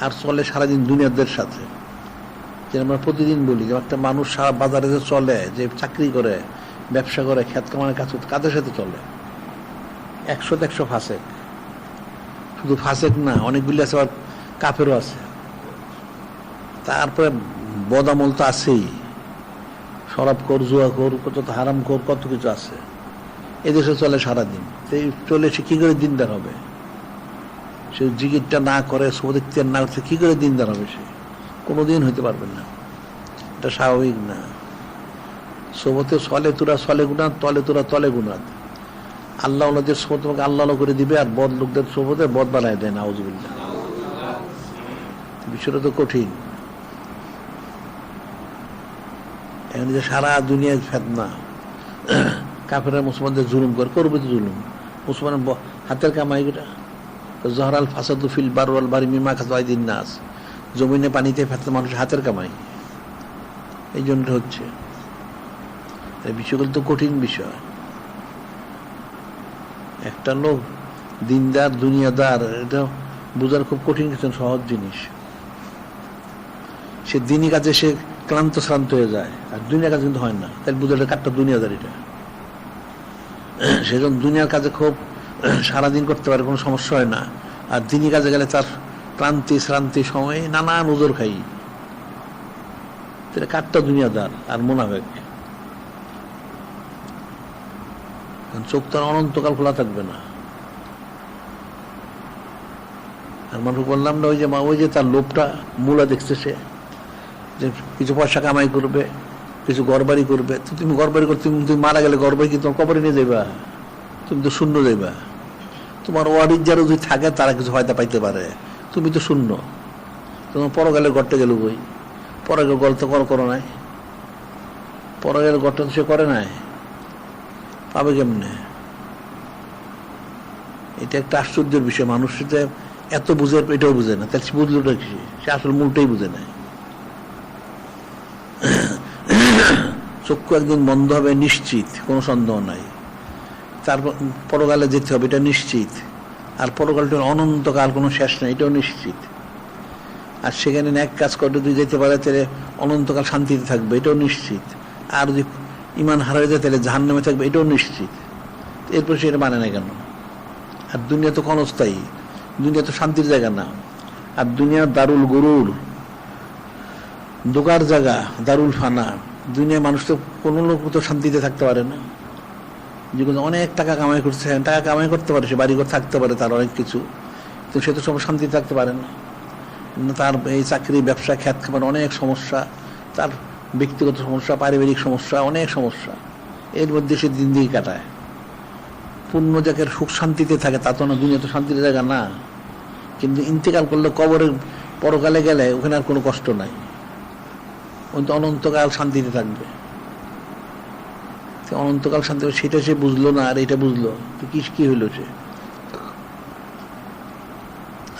আর চলে সারাদিন দুনিয়াদের সাথে। যে আমরা প্রতিদিন বলি যে একটা মানুষ সারা বাজারে যে চলে, যে চাকরি করে, ব্যবসা করে, খেত কামানোর কাজ, কাদের সাথে চলে? 100 ফাসেক। শুধু ফাসেক না, অনেকগুলি আছে, আবার কাফেরও আছে। তারপরে বদামল তো আছেই, শরাবখোর, জুয়াখোর, কত হারামখোর, কত কিছু আছে। এদেশে চলে সারাদিন। চলে সে কি করে দিনদার হবে? সে জিকিরটা না করে, সবুত ইখতিয়ার না করছে, কি করে দিনদার হবে? সে কোনোদিন হইতে পারবে না, এটা স্বাভাবিক না। সবতে চলে তোরা চলে গুণা, তলে তোরা তলে গুণা। আল্লাহ ওনাদের সোবত তোমাকে আল্লাহ করে দিবে, আর বদ লোকদের সোবতে বদ বানায় দেয়। নাউজুবিল্লাহ। বিষয়টা তো কঠিন। এখন যে সারা দুনিয়ায় ফেতনা, কাফেররা মুসলমানদের জুলুম করবে তো জুলুম। মুসলমান হাতের কামাইটা জহরাল ফাসাদু ফিল বার ওয়াল বাহরি মিমা কাসাবাত আইদিন নাস, জমিনে পানিতে ফেতনা মানুষের হাতের কামাই, এই জন্য হচ্ছে। এই বিষয়গুলো তো কঠিন বিষয়। একটা লোক দিনদার দুনিয়াদার, এটা বোঝার খুব কঠিন কিছু, সহজ জিনিস। সে দিনই কাজে সে ক্লান্ত শ্রান্ত হয়ে যায়, আর দুনিয়ার কাজ কিন্তু হয় না। তাই বোঝাটা কাটটা দুনিয়াদার। এটা সেজন্য দুনিয়ার কাজে খুব সারাদিন করতে পারে, কোনো সমস্যা হয় না। আর দিনই কাজে গেলে তার ক্লান্তি শ্রান্তি সময়ে নানা নজর খাই। কাটটা দুনিয়াদার আর মুনাফিক। চোখ তার অনন্তকাল খোলা থাকবে না। আর মানুষ বললাম না, ওই যে তার লোভটা মূলা দেখছে, সে যে কিছু পয়সা কামাই করবে, কিছু ঘরবাড়ি করবে, তো তুমি ঘরবাড়ি করতে তুমি মারা গেলে ঘরবাড়ি কি তোমার কবরে নিয়ে যাইবা? তুমি তো শূন্য যাইবা। তোমার ওয়ারিস যারা যদি থাকে তারা কিছু হয়তো পাইতে পারে, তুমি তো শূন্য। তোমার পরকালের ঘরটা গেল বই, পরকালের গল্প তো করো নাই, পরকালের ঘরটা তো সে করে নাই, পাবে কেমনে? এটা একটা আশ্চর্যের বিষয়। মানুষ সেটা এত বুঝে, এটাও বুঝে না। তাহলে বুঝলোটা কি? সে আসলে মূলটাই বুঝে নাই। চক্ষু একদিন বন্ধ হবে নিশ্চিত, কোনো সন্দেহ নাই। তারপর পরকালে যেতে হবে, এটা নিশ্চিত। আর পরকালটা অনন্তকাল, কোনো শেষ নাই, এটাও নিশ্চিত। আর সেখানে এক কাজ করতে যদি যেতে পারে তাহলে অনন্তকাল শান্তিতে থাকবে, এটাও নিশ্চিত। আর যদি ইমান হারিয়ে যায় তাহলে জাহান্নামে থাকবে, এটাও নিশ্চিত। এরপর সে এটা মানে না কেন? আর দুনিয়া তো ক্ষণস্থায়ী, দুনিয়া তো শান্তির জায়গা না। আর দুনিয়া দারুল গরুর, দোকার জায়গা, দারুল ফানা। দুনিয়ায় মানুষ তো কোনো লোক তো শান্তিতে থাকতে পারে না। যেগুলো অনেক টাকা কামাই করছে, টাকা কামাই করতে পারে, সে বাড়িঘর থাকতে পারে, তার অনেক কিছু, তো সে তো সব শান্তিতে থাকতে পারে না। তার এই চাকরি, ব্যবসা, খ্যাত খাবার অনেক সমস্যা, তার ব্যক্তিগত সমস্যা, পারিবারিক সমস্যা, অনেক সমস্যা। এর মধ্যে সে দিন দিয়ে কাটায়। পূর্ণ জায়গার সুখ শান্তিতে থাকে, তা তো না। দুনিয়া তো শান্তির জায়গা না। কিন্তু ইন্তেকাল করলে, কবরে পরকালে গেলে ওখানে আর কোনো কষ্ট নাই, ওই তো অনন্তকাল শান্তিতে থাকবে। অনন্তকাল শান্তি, সেটা সে বুঝলো না, আর এটা বুঝলো, তো কি হইল? সে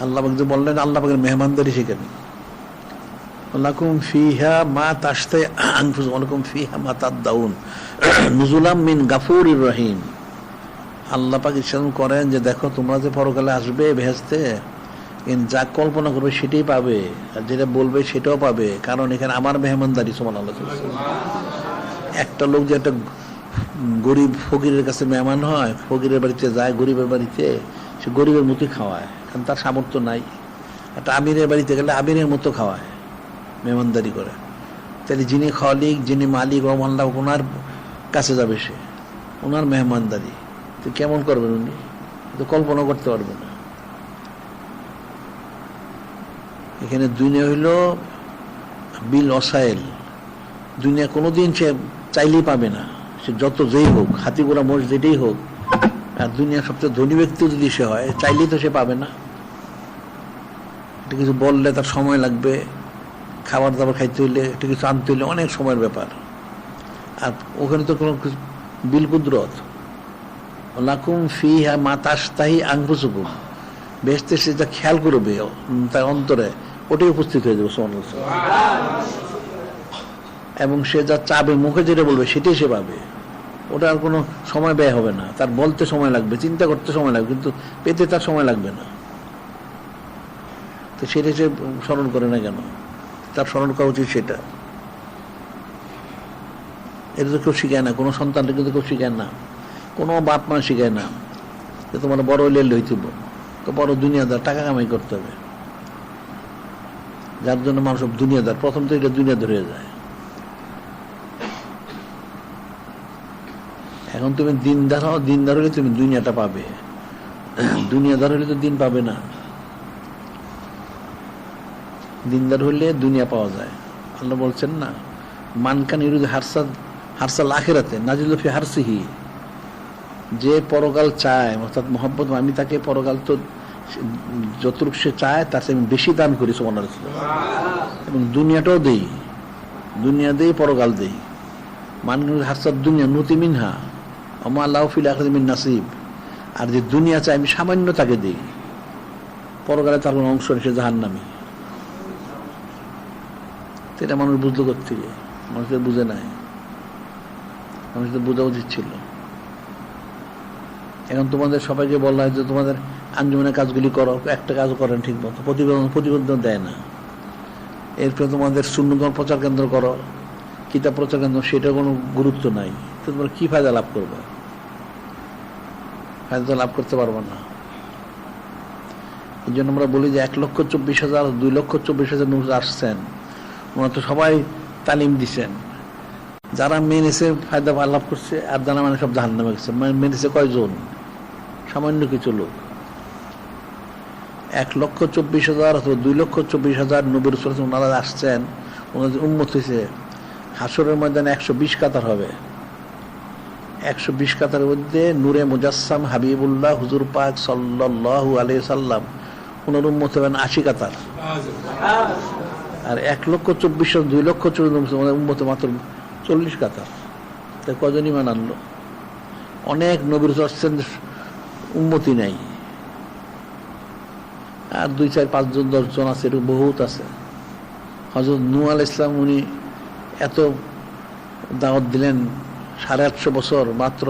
আল্লাহ পাক যে বললেন, আল্লাহ পাকের মেহমানদারি সেখানে। লাকুম ফিহা মা তাশতাহি আনফুসুকুম ওয়া লাকুম ফিহা মা তাদদাউন নুজুলাম মিন গাফুরির রহিম। আল্লাহ পাক ইরশাদ করেন যে দেখো, তোমরা যে পরকালে আসবে বেহেশতে, যা কল্পনা করবে সেটাই পাবে, আর যেটা বলবে সেটাও পাবে, কারণ এখানে আমার মেহমানদারি। সুবহানাল্লাহ। একটা লোক যে একটা গরিব ফকিরের কাছে মেহমান হয়, ফকিরের বাড়িতে যায়, গরিবের বাড়িতে, সে গরিবের মতোই খাওয়ায়, কারণ তার সামর্থ্য নাই। একটা আমিরের বাড়িতে গেলে আমিরের মতো খাওয়ায়, মেহমানদারি করে। তাহলে যিনি খালিক, যিনি মালিক, রহমাল্লাহ, ওনার কাছে যাবে সে, ওনার মেহমানদারি। তো কেমন করবেন উনি? তো কল্পনা করতে পারবে না। এখানে দুনিয়া হইল বিল অসাইল। দুনিয়া কোনোদিন সে চাইলেই পাবে না, সে যত যেই হোক, হাতি ঘোড়া মোষ যেটাই হোক। আর দুনিয়ার সবচেয়ে ধনী ব্যক্তি যদি সে হয়, চাইলেই তো সে পাবে না। একটা কিছু বললে তার সময় লাগবে, খাবার দাবার খাইতে হইলে, একটা কিছু আনতে হইলে অনেক সময়ের ব্যাপার। আর ওখানে তো কোনো বিল কুদরত। লাকুম ফিহা মা তাশতাহি আনফুসুকুম, বেহেশতে সে যা খেয়াল করবে তার অন্তরে, ওটাই উপস্থিত হয়ে যাবে। সুবহানাল্লাহ। এবং সে যা চাবে, মুখে যেটা বলবে সেটাই সে পাবে। ওটা আর কোনো সময় ব্যয় হবে না, তার বলতে সময় লাগবে, চিন্তা করতে সময় লাগবে, কিন্তু পেতে তার সময় লাগবে না। তো সেটা সে স্মরণ করে না কেন? তার স্মরণ করা উচিত সেটা। এটা তো কেউ শিখায় না, কোনো সন্তানটা কিন্তু কেউ শিখায় না, কোনো বাপ মা শিখায় না যে তোমার বড় হইলে হইতেব, তো বড় দুনিয়াদার, টাকা কামাই করতে হবে। যার জন্য মানুষ সব দুনিয়াদার, প্রথম তো এটা দুনিয়াদার হয়ে যায়। এখন তুমি দিনদার হও, দিনদার হলে তুমি দুনিয়াটা পাবে, দুনিয়াদার হলে তো দিন পাবে না। দিনদার হইলে দুনিয়া পাওয়া যায়। আল্লাহ বলছেন না, মানকান ইউরিদু হারসাল আখিরাতে নাজিলু ফি হারসিহি, যে পরকাল চায়, অর্থাৎ মোহাম্মদ, আমি তাকে পরকাল তো যতটুকু সে চায় তার চেয়ে আমি বেশি দান করি। সুবহানাল্লাহ। এবং দুনিয়াটাও দেই, দুনিয়া দেই, পরকাল দেই। মানকান হারসাদ দুনিয়া নুতি মিনহা ওমা আল্লাহু ফিল আখিরাতি মিন নাসিব। আর যে দুনিয়া চায় আমি সামান্য তাকে দিই, পরকালে তার কোনো অংশ নেই, সে জাহান্নামী। এটা মানুষ বুঝলো কোত্থেকে? মানুষদের বুঝে নাই, মানুষদের বোঝা উচিত ছিল। এখন তোমাদের সবাইকে বলা হয় যে তোমাদের আঞ্জুমানের কাজগুলি করো, একটা কাজ করেন ঠিক মতো, প্রতিবেদন দেয় না। এরপরে তোমাদের সুন্নতম প্রচার কেন্দ্র করো, কিতাব প্রচার কেন্দ্র, সেটার কোনো গুরুত্ব নাই। তো তোমরা কি ফায়দা লাভ করবে? ফায়দা লাভ করতে পারবো না। এই জন্য আমরা বলি যে 1,24,000, 2,24,000 মানুষ আসছেন, ওনারা তো সবাই তালিম দিচ্ছেন। যারা মেনেছে ফায়দা লাভ করছে, আর যারা মানে সব জাহান্নামে গেছে। মেনেছে কয়জন? সামান্য কিছু লোক। 1,24,000 অথবা 2,24,000 নবীর রাসূল ওনারা আসছেন, ওনাদের উম্মত হয়েছে হাসরের ময়দানে 120 কাতার হবে। 120 কাতারের মধ্যে নূরে মুজাসসাম হাবিবুল্লাহ হুজুর পাক সাল্লাল্লাহু আলাইহি সাল্লাম ওনার উম্মত হবেন 80 কাতার। আর 1,24,000 2,24,000 উম্মত মাত্র 40 কাতার। তাই কজন ঈমান আনলো? অনেক নবীর আসছেন, উম্মতি নাই। আর 2, 4, 5 জন 10 জন আছে, এরকম বহুত আছে। হযরত নূহ আলাইহিস সালাম উনি এত দাওয়াত দিলেন, 850 বছর, মাত্র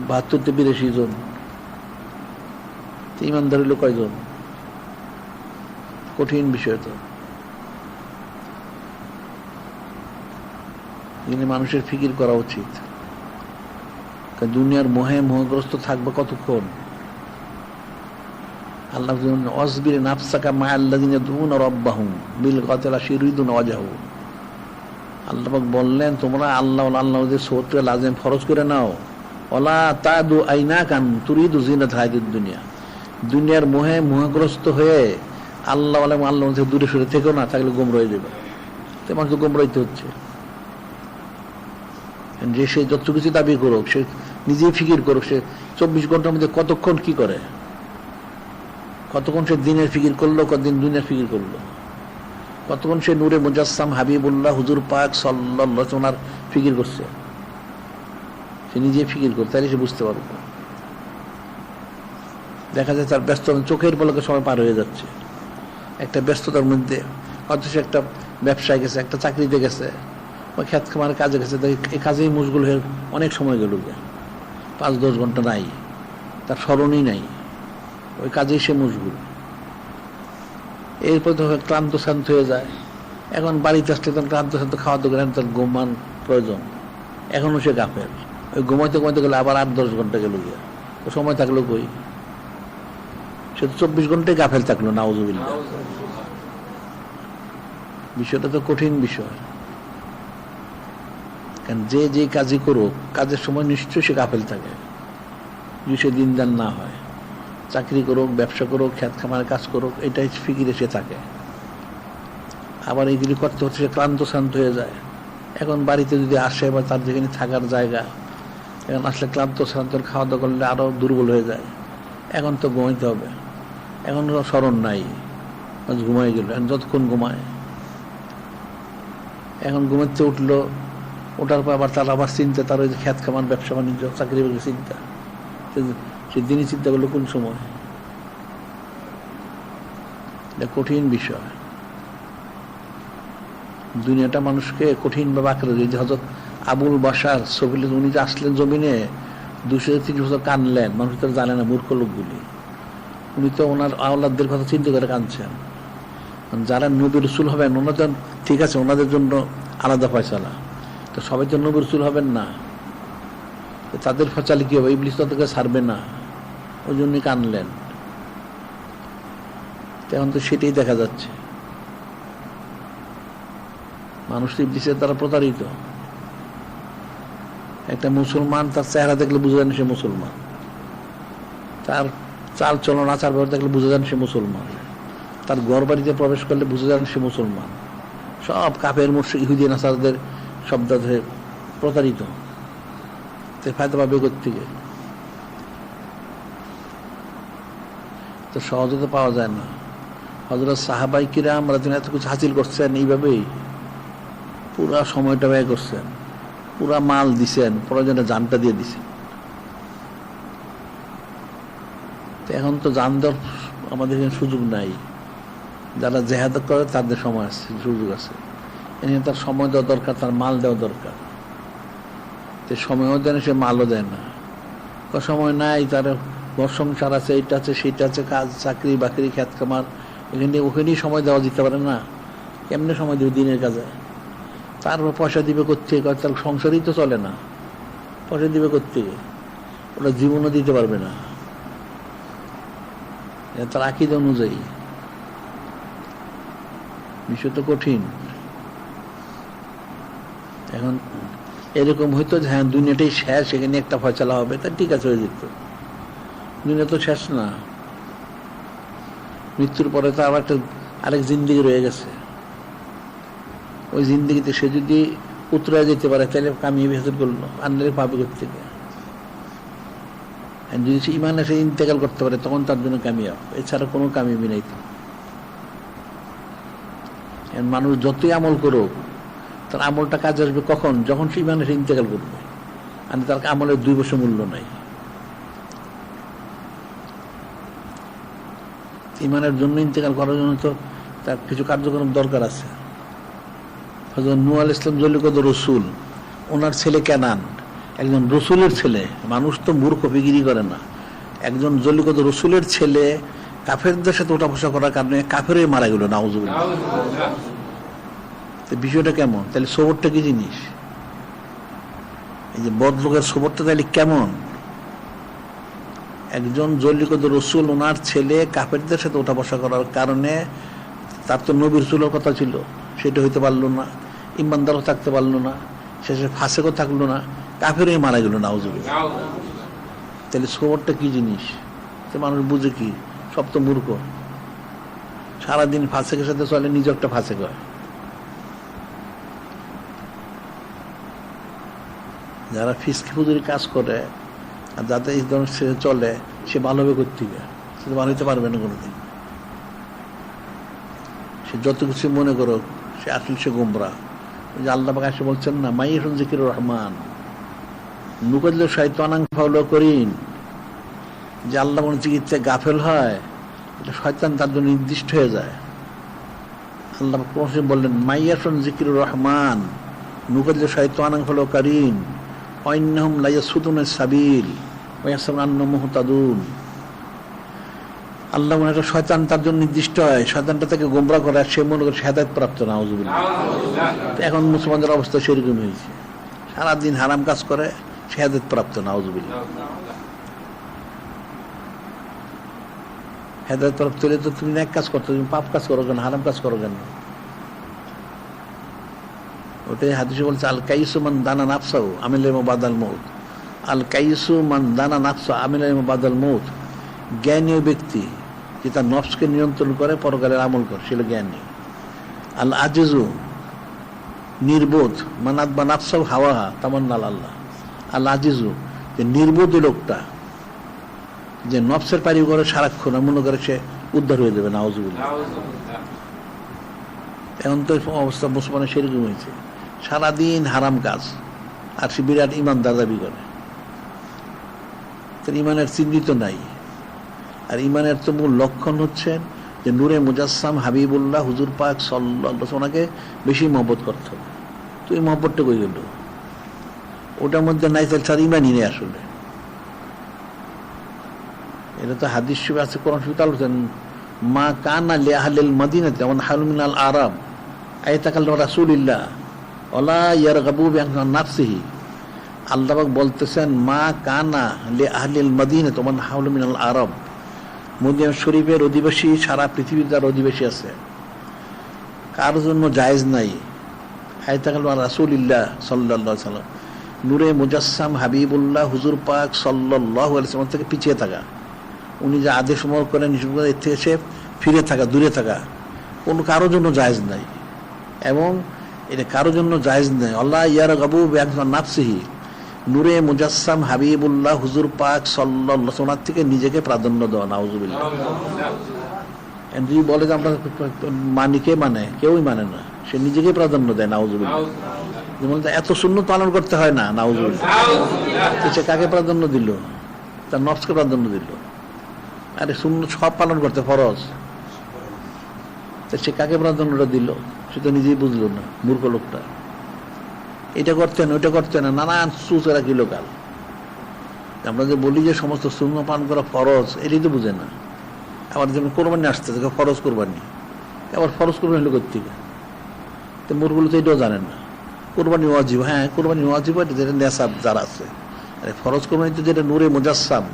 72-82 জন। ঈমানদার হইল কয়জন? কঠিন বিষয় তো। এখানে মানুষের ফিকির করা উচিত। দুনিয়ার মোহগ্রস্ত থাকবে কতক্ষণ? আল্লাহ অসবির নাফসাকা মা'আল্লাযিনা ইয়াদউনা রাব্বাহুম বিল গাদাতি ইউরিদুনা ওয়াজহু। আল্লাহ পাক বললেন, তোমরা আল্লাহদের সওয়াতে লাজিম ফরজ করে নাও। ওয়ালা তাদু আইনাকান তুরিদু জিনাত হায়াতিদ দুনিয়া। দুনিয়ার মোহগ্রস্ত হয়ে আল্লাহ থেকে দূরে সরে থেকেও না, থাকলে গোমরা হয়ে যাবে। তেমন তো গোমরাইতে হচ্ছে। যে সে যত কিছু দাবি করুক, সে নিজেই ফিকির করুক, সে 24 ঘন্টার মধ্যে কতক্ষণ কি করে, কতক্ষণ সে দিনের ফিকির করলো, কতদিন দুনিয়ার ফিকির করলো, কতক্ষণ সে নূরে মুজাসসাম হাবিবুল্লাহ হুজুর পাক সাল্লাল্লাহু আলাইহি ওয়াসাল্লাম ফিকির করছে। সে নিজেই ফিকির করতে, তাহলে সে বুঝতে পারবে। দেখা যায় তার ব্যস্ত চোখের পলকে সময় পার হয়ে যাচ্ছে একটা ব্যস্ততার মধ্যে। হয়তো সে একটা ব্যবসায় গেছে, একটা চাকরিতে গেছে, বা খেত খামার কাজে গেছে, এই কাজেই মশগুল হয়ে অনেক সময় গেল, 5-10 ঘন্টা নাই, তার স্মরণই নাই, ওই কাজেই সে মশগুল। এরপর তো ক্লান্ত শান্ত হয়ে যায়। এখন বাড়িতে আসলে তখন ক্লান্ত শান্ত, খাওয়া দোকান, তার ঘুমান প্রয়োজন, এখনো সে গাফেল। ওই ঘুমাইতে গেলে আবার 8-10 ঘন্টা গেল, ও সময় থাকলো কই? সে তো 24 ঘন্টায় গাফেল থাকলো, নাউজুবিল্লাহ। বিষয়টা তো কঠিন বিষয়। কারণ যে কাজই করুক, কাজের সময় নিশ্চয়ই সে গাফেল থাকে, যদি সে দিনদান না হয়। চাকরি করুক, ব্যবসা করুক, খেত খামারে কাজ করুক, এটাই ফিকিরে সে থাকে। আবার এইগুলি করতে হচ্ছে, সে ক্লান্ত শান্ত হয়ে যায়। এখন বাড়িতে যদি আসে, বা তার যেখানে থাকার জায়গা, এখন আসলে ক্লান্ত শান্ত, খাওয়া দাওয়া করলে আরো দুর্বল হয়ে যায়। এখন তো ঘুমাইতে হবে, এখন স্মরণ নাই, ঘুমাই গেল। যতক্ষণ ঘুমায়, এখন ঘুমাতে উঠলো, ওঠার পর আবার তার আবার চিন্তা, তার ওই যে খেত খামার, ব্যবসা বাণিজ্য, চাকরি বাকরি চিন্তা। সে দিনই চিন্তা করলো কোন সময়? এটা কঠিন বিষয়। দুনিয়াটা মানুষকে কঠিন ভাবে আঁকড়ে দিয়েছে। হযরত আবুল বাশার সফিল, উনি যে আসলেন জমিনে, 230 বছর কানলেন, মানুষ তো জানে না, মূর্খ লোকগুলি। উনি তো ওনার আওলাদদের কথা চিন্তা করে কাঁদছেন। যারা নবী রাসূল হবেন, ওনাদের ঠিক আছে, ওনাদের জন্য আলাদা ফয়সালা, তো সবাই তো নবী রাসূল হবেন না। তাদের ফয়সালা কি হবে? ইবলিস তাদেরকে ছাড়বে না, ওই জন্যই কানলেন। এখন তো সেটাই দেখা যাচ্ছে, মানুষ ইবলিসের দ্বারা প্রতারিত। একটা মুসলমান, তার চেহারা দেখলে বুঝে যান সে মুসলমান, তার চাল চলন আচার ব্যবহার দেখলে বুঝে যান সে মুসলমান, তার ঘর বাড়িতে প্রবেশ করলে বুঝে যান সে মুসলমান। সব কাফের মুশরিক ইহুদি নাসারাদের শব্দ ধরে প্রতারিত, ফায়দা পাবে থেকে। তো সহজে তো পাওয়া যায় না। হযরত সাহাবায়ে কিরাম রাদিয়াল্লাহু এত কিছু হাসিল করছেন, এইভাবেই পুরা সময়টা ব্যয় করছেন, পুরা মাল দিছেন, প্রয়োজনে জানটা দিয়ে দিছেন। এখন তো জান দেওয়ার আমাদের এখানে সুযোগ নাই। যারা জেহাদ করে তাদের সময় আছে, সুযোগ আছে। এখানে তার সময় দেওয়া দরকার, তার মাল দেওয়া দরকার। সময়ও দেয় না, সে মালও দেয় না, সময় নাই, তার ঘর সংসার আছে, এইটা আছে, সেইটা আছে, কাজ, চাকরি বাকরি, খেত খামার, এখানে ওখানেই সময় দেওয়া যেতে পারে না। কেমনে সময় দেবে দিনের কাজে? তারপর পয়সা দিবে কোত্থেকে? তার সংসারই তো চলে না, পয়সা দিবে কোত্থেকে? ওরা জীবনও দিতে পারবে না, তার আকীদা অনুযায়ী। বিষয় তো কঠিন। এখন এরকম হইতো যে হ্যাঁ দুনিয়াটাই শেষ, এখানে একটা ফয়সালা হবে, তা ঠিক আছে, হয়ে যেত। দুনিয়া তো শেষ না, মৃত্যুর পরে তো আবার একটা আরেক জিন্দেগি রয়ে গেছে। ওই জিন্দগিতে সে যদি উতরে যেতে পারে তাহলে কামিয়াবি হাসিল করলো, আনলে পাবে থেকে। যদি সে ইমানে সে ইন্তেকাল করতে পারে তখন তার জন্য কামিয়াব, এছাড়া কোনো কামিয়াবি নাই। তো মানুষ যতই আমল করুক তার আমলটা কাজ আসবে কখন? যখন সে ইমানে সে ইন্তেকাল করবে, আর তার আমলের 2 বছর মূল্য নাই। ইমানের জন্য ইন্তেকাল করার জন্য তো তার কিছু কার্যক্রম দরকার আছে। হযরত নূহ আলাইহিস সালাম জলিকদ রসুল, ওনার ছেলে কেনান একজন রসুলের ছেলে। মানুষ তো মূর্খ, ফিকিরি করে না। একজন জলিকদ রসুলের ছেলে কাফেরদের সাথে ওঠা বসা করার কারণে কাফেরে মারা গেল, নাউযুবিল্লাহ। বিষয়টা কেমন? তাহলে সবরটা কি জিনিস? এই যে বদলোকের সবরটা তাহলে কেমন? একজন জলিকদ রসুল, ওনার ছেলে কাফেরদের সাথে ওঠা বসা করার কারণে, তার তো নবী রাসূলের কথা ছিল, সেটা হইতে পারলো না, ইমানদারও থাকতে পারলো না, শেষে ফাসেকও থাকলো না, কাফেরে মারা গেল, নাউযুবিল্লাহ। তাহলে সবরটা কি জিনিস? মানুষ বুঝে কি? সব তো মূর্খ। সারাদিন ফাসেকের সাথে চলে, নিজে একটা ফাসেক হয়। যারা ফিসকি ফুজুরি কাজ করে আর যাতে এই ধরনের সে চলে, সে ভালো হবে কোত্থেকে? সে ভালো হইতে পারবে না কোনোদিন। সে যত কিছু মনে করো, সে আসলে সে গোমরা। যে আল্লাহ পাক এসে বলছেন না, মাইয়াতুন যিকিরুর রহমান নুকাদিলু শাইতানান ফাউলা করিন, যে আল্লাহ কোন চিকিৎসা গাফেল হয়, এটা শয়তান তার জন্য নির্দিষ্ট হয়ে যায়। আল্লাহ পাক বললেন, মাইয়াতুন যিকিরুর রহমান নুকাদিলু শাইতানান ফাউলা করিন ওয়াইন্নাহুম লা ইয়াসুদুনা সাবিল ওয়া ইয়াহসাবুনা আন্নাহুম মুহতাদুন। আল্লাহ মনে একটা শয়তান তার জন্য নির্দিষ্ট হয়, শয়তানটা তাকে গোমরা করে, আর সে মনে করে হেদায়েত প্রাপ্ত, নাউযুবিল্লাহ। এখন মুসলমানদের অবস্থা সেরকম হয়েছে, সারাদিন হারাম কাজ করে, সে হেদায়েত প্রাপ্ত, নাউযুবিল্লাহ। হেদায়েত প্রাপ্ত হলে তো তুমি এক কাজ করতো, তুমি পাপ কাজ করো কেন, হারাম কাজ করো কেন? ওটাই হাদিসে বলছে, আল কাইসু মান দানা নাফসাহু আমিলা লিমা বাদাল মউত। আল কাইসু মান দানা নাফসাহু আমিলা লিমা বাদাল মউত। জ্ঞানী ব্যক্তি যে তার নফসকে নিয়ন্ত্রণ করে, পরকালের আমল করে, সেটা জ্ঞানী। আল আজিজু নির্বোধ, মানাত বা নাফসাহু হাওয়াহা তামান্নাল আল্লাহ। আল আজিজু যে নির্বোধ লোকটা, যে নফসের পারি করে সারাক্ষণ মনে করে সে উদ্ধার হয়ে যাবে, নাউযুবিল্লাহ। এখন তো অবস্থা মুসলমানের সেরকম হয়েছে, সারাদিন হারাম কাজ, আর সে বিরাট ইমানদার দাবি করে। ইমানের চিহ্নিত নাই। আর ইমানের তো মূল লক্ষণ হচ্ছে যে নূরে মুজাসসাম হাবিবুল্লাহ হুজুর পাক সাল্লাল্লাহু আলাইহি ওয়াসাল্লামকে বেশি মহব্বত করতে হবে। তো এই মহব্বতটা কই গেল? ওটার মধ্যে নাই, তাহলে তার ইমানই নেই আসলে। এটা তো হাদিস শরীফে আছে, কোরআন শরীফে আলোচনা, মা কানা লি আহলিল মাদিনাতি ওয়া নাহলু মিনাল আরাব আয়াতাকাল্লামু রাসূলুল্লাহ ওয়ালা ইয়ারগাবু বিনাফসিহি। আল্লাহ পাক বলতেছেন, মা কানা লি আহলিল মাদিনাতি ওয়া নাহলু মিনাল আরাব। মদিনা শরীফের অধিবাসী, সারা পৃথিবীর যার অধিবাসী আছে, কার জন্য জায়েজ নাই আয়াতাকাল্লামু রাসূলুল্লাহ সাল্লাল্লাহু আলাইহি ওয়াসাল্লাম নূরে মুজাসসাম হাবিবুল্লাহ হুজুর পাক সাল্লাল্লাহু আলাইহি ওয়াসাল্লাম থেকে পিছিয়ে থাকা, উনি যে আদেশ আমল করেন নিষেধ করেন, এর থেকে সে ফিরে থাকা, দূরে থাকা, কোনো কারোর জন্য জায়েজ নাই। এবং এটা কারোর জন্য জায়েজ নাই। আল্লাহ ইয়ারগাবু বিনাফসিহি, নূরে মুজাসসাম হাবিবুল্লাহ হুজুর পাক সাল্লাল্লাহু আলাইহি ওয়াসাল্লাম থেকে নিজেকে প্রাধান্য দেওয়া, নাউযুবিল্লাহ। যদি বলে যে আমরা মানি, কে মানে? কেউই মানে না, সে নিজেকে প্রাধান্য দেয়, নাউযুবিল্লাহ। যেমন এত সুন্নত পালন করতে হয় না, নাউযুবিল্লাহ। সে কাকে প্রাধান্য দিল? তার নফসকে প্রাধান্য দিল। আরে সুন্নত সব পালন করতে ফরজ, সে কাকে প্রাধান্যটা দিল? সে তো নিজেই বুঝলো না, মূর্খ লোকটা। এটা করতেন, ওইটা করতেন না, নানান সুচেরা কিলো কাল। আমরা যে বলি যে সমস্ত সুন্নত পালন করা ফরজ, এটাই তো বুঝে না। আবার যেমন কোরবানি আসতে থাকে, ফরজ কোরবানি, আবার ফরজ কোরবানি হলো কোত্থেকে? তো মূর্খগুলো তো এটাও জানেন না। কোরবানি ওয়াজিব, হ্যাঁ কোরবানি ওয়াজিব, এটা যেটা নেশাব যারা আছে। আরে ফরজ কোরবানি তো যেটা নূরে মুজাসসাম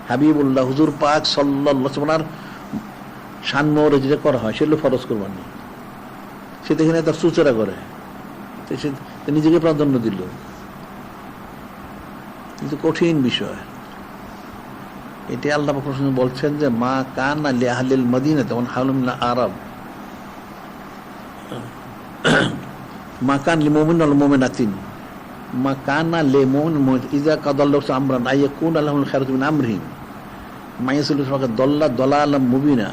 হাবিবুল্লাহ হুজুর পাক সাল্লাল্লাহু আলাইহি ওয়াসাল্লাম শান মোহরে যেটা করা হয়, সেগুলো ফরজ কোরবানি। সে এখানে তার চুচেরা করে, সে নিজেকে প্রাধান্য দিল। কিন্তু কঠিন বিষয় এটি। আল্লাহ পাক বলছেন যে মা কানা লি আহলিল মাদিনাতি ওয়া নাহলু মিনাল আরাব। মা কান লি মুমিন ওয়াল মুমিনাতিন মা কানা লি মুমিন ইযা কাদাল্লাহু আমরান আইয়াকুন লাহুল খায়রু মিন আমরিহিম মাইয়াসুল ফাকা দল্লা দলালাম মুবিনা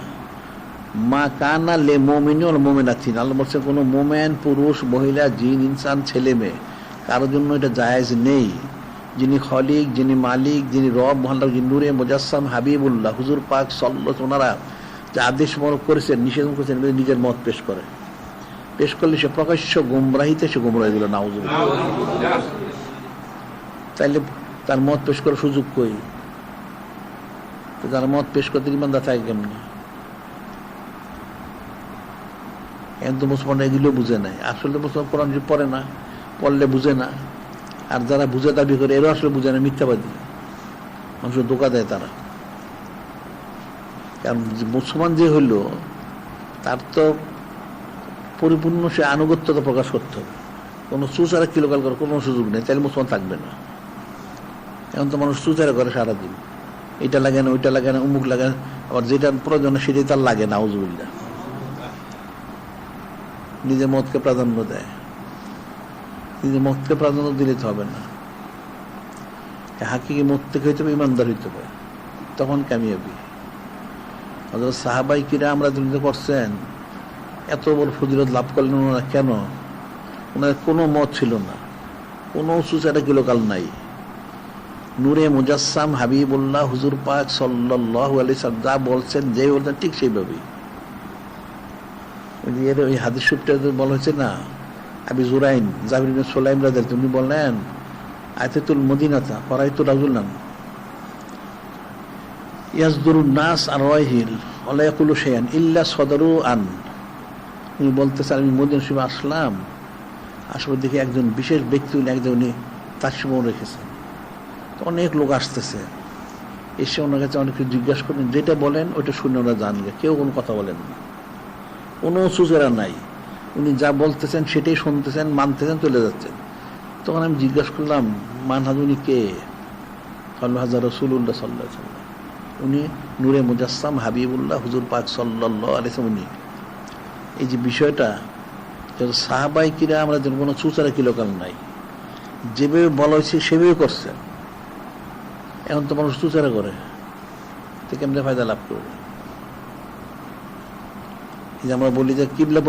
মা কানা লে মুমিন ওয়াল মুমিনাতিন আল্লাহ বলছেন কোনো মুমিন পুরুষ মহিলা জিন ইনসান ছেলে মেয়ে কারোর জন্য এটা জায়েজ নেই যিনি খলিক যিনি মালিক যিনি রব মহল্লা যিনি নূরে মুজাসসাম হাবিবুল্লাহ হুজুর পাক সাল্লাল্লাহু ওনারা যে আদেশ মরক করেছেন নিষেধ করেছেন নিজের মত পেশ করলে সে প্রকাশ্য গুমরাহিতে সে গুমরাহি দিল নাউজুবিল্লাহ তাইলে তার মত পেশ করার সুযোগ কই তার মত পেশ করতে ইমানদার থাকে কেমনি এখন তো মুসলমান এগুলো বুঝে নাই আসলে মুসলমান কোরআন পড়ে না পড়লে বুঝে না আর যারা বুঝে দাবি করে এরাও আসলে বুঝে না মিথ্যাবাদী মানুষের ধোঁকা দেয় তারা কারণ মুসলমান যে হইল তার তো পরিপূর্ণ সে আনুগত্যতা প্রকাশ করতে হবে কোনো সুচারা কিলোকাল করার কোনো সুযোগ নেই তাহলে মুসলমান থাকবে না এখন তো মানুষ সুচারা করে সারাদিন এটা লাগে না ওইটা লাগে না উমুক লাগে না আবার যেটা প্রয়োজন সেটাই তার লাগে না আউযুবিল্লাহ নিজের মতকে প্রাধান্য দেয় নিজের মতকে প্রাধান্য দিলে তো হবে না হাকিকি মত থেকে হইতে হবে ইমানদার হইতে হবে তখন কামিয়াবি সাহাবাই কিরা আমরা দুনিয়াতে করছেন এত বড় ফজিলত লাভ করলেন ওনারা কেন ওনাদের কোনো মত ছিল না কোনো সুচারা কিলোকাল নাই নূরে মুজাসসাম হাবিবুল্লাহ হুজুর পাক সাল্লাল্লাহু আলাইহি সাল্লাম যা বলছেন যে বলছেন ঠিক সেইভাবেই ওই হাদিস শরীফটা বলা হয়েছে না আবি জুরাইন জাবির ইবনে সুলাইম রাদিয়াল্লাহু তিনি বললেন আয়াতুল মদিনাতা ফারাইতু রাজুলান ইয়াসদুরুন নাস আর রাইহিল ওয়ালা ইয়াকুলু শাইআন ইল্লা সাদারু আন উনি বলতেছেন আমি মদিনা শরীফে আসলাম আসলে দেখি একজন বিশেষ ব্যক্তি উনি একজন উনি তাসবিহ রেখেছেন তো অনেক লোক আসতেছে এসে ওনার কাছে অনেক কিছু জিজ্ঞাসা করেন যেটা বলেন ওইটা শুনে ওরা জানবে কেউ কোনো কথা বলেন না কোনো সুচেরা নাই উনি যা বলতেছেন সেটাই শুনতেছেন মানতেছেন চলে যাচ্ছেন তখন আমি জিজ্ঞাসা করলাম মানহাজ উনি কে হাজার রাসূলুল্লাহ সাল্লাল্লাহু আলাইহি ওয়াসাল্লাম উনি নূরে মুজাসসাম হাবিবুল্লাহ হুজুর পাক সাল্লাল্লাহু আলাইহি ওয়াসাল্লাম উনি এই যে বিষয়টা সাহাবাই কিরা আমরা যেন কোনো সুচারা কিলোকাল নাই যেভাবে বলা হয়েছে সেভাবে করছেন এখন তো মানুষ সুচারা করে তো কেমনে ফায়দা লাভ করবে আমরা বলি যে কিবলা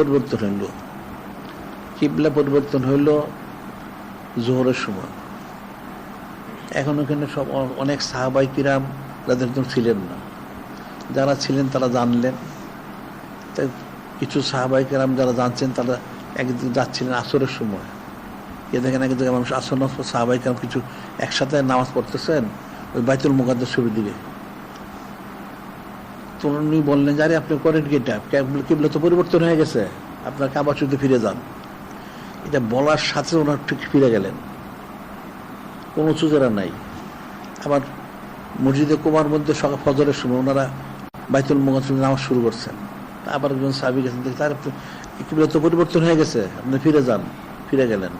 পরিবর্তন হইল জোহরের সময় এখন ওখানে সব অনেক সাহাবাই কিরাম যাদের ছিলেন না যারা ছিলেন তারা জানলেন তাই কিছু সাহাবাই কিরাম যারা জানছেন তারা একদিন যাচ্ছিলেন আসরের সময় দেখেন এক জায়গায় মানুষ আসর সাহাবাই কিরাম কিছু একসাথে নামাজ পড়তেছেন ওই বাইতুল মুকাদ্দাস শরীফের দিকে তো উনি বললেন যে আরে আপনি করেন কি এটা কিবলা তো পরিবর্তন হয়ে গেছে আপনার কাবা শরীফে ফিরে যান এটা বলার সাথে ওনার ঠিক ফিরে গেলেন কোনো সুচেরা নাই আবার মসজিদে কুমার মধ্যে সকাল ফজরের সময় ওনারা বাইতুল মুকাদ্দাস নামাজ শুরু করছেন আবার একজন সাহাবী গেছেন তার কিবলা তো পরিবর্তন হয়ে গেছে আপনি ফিরে যান ফিরে গেলেন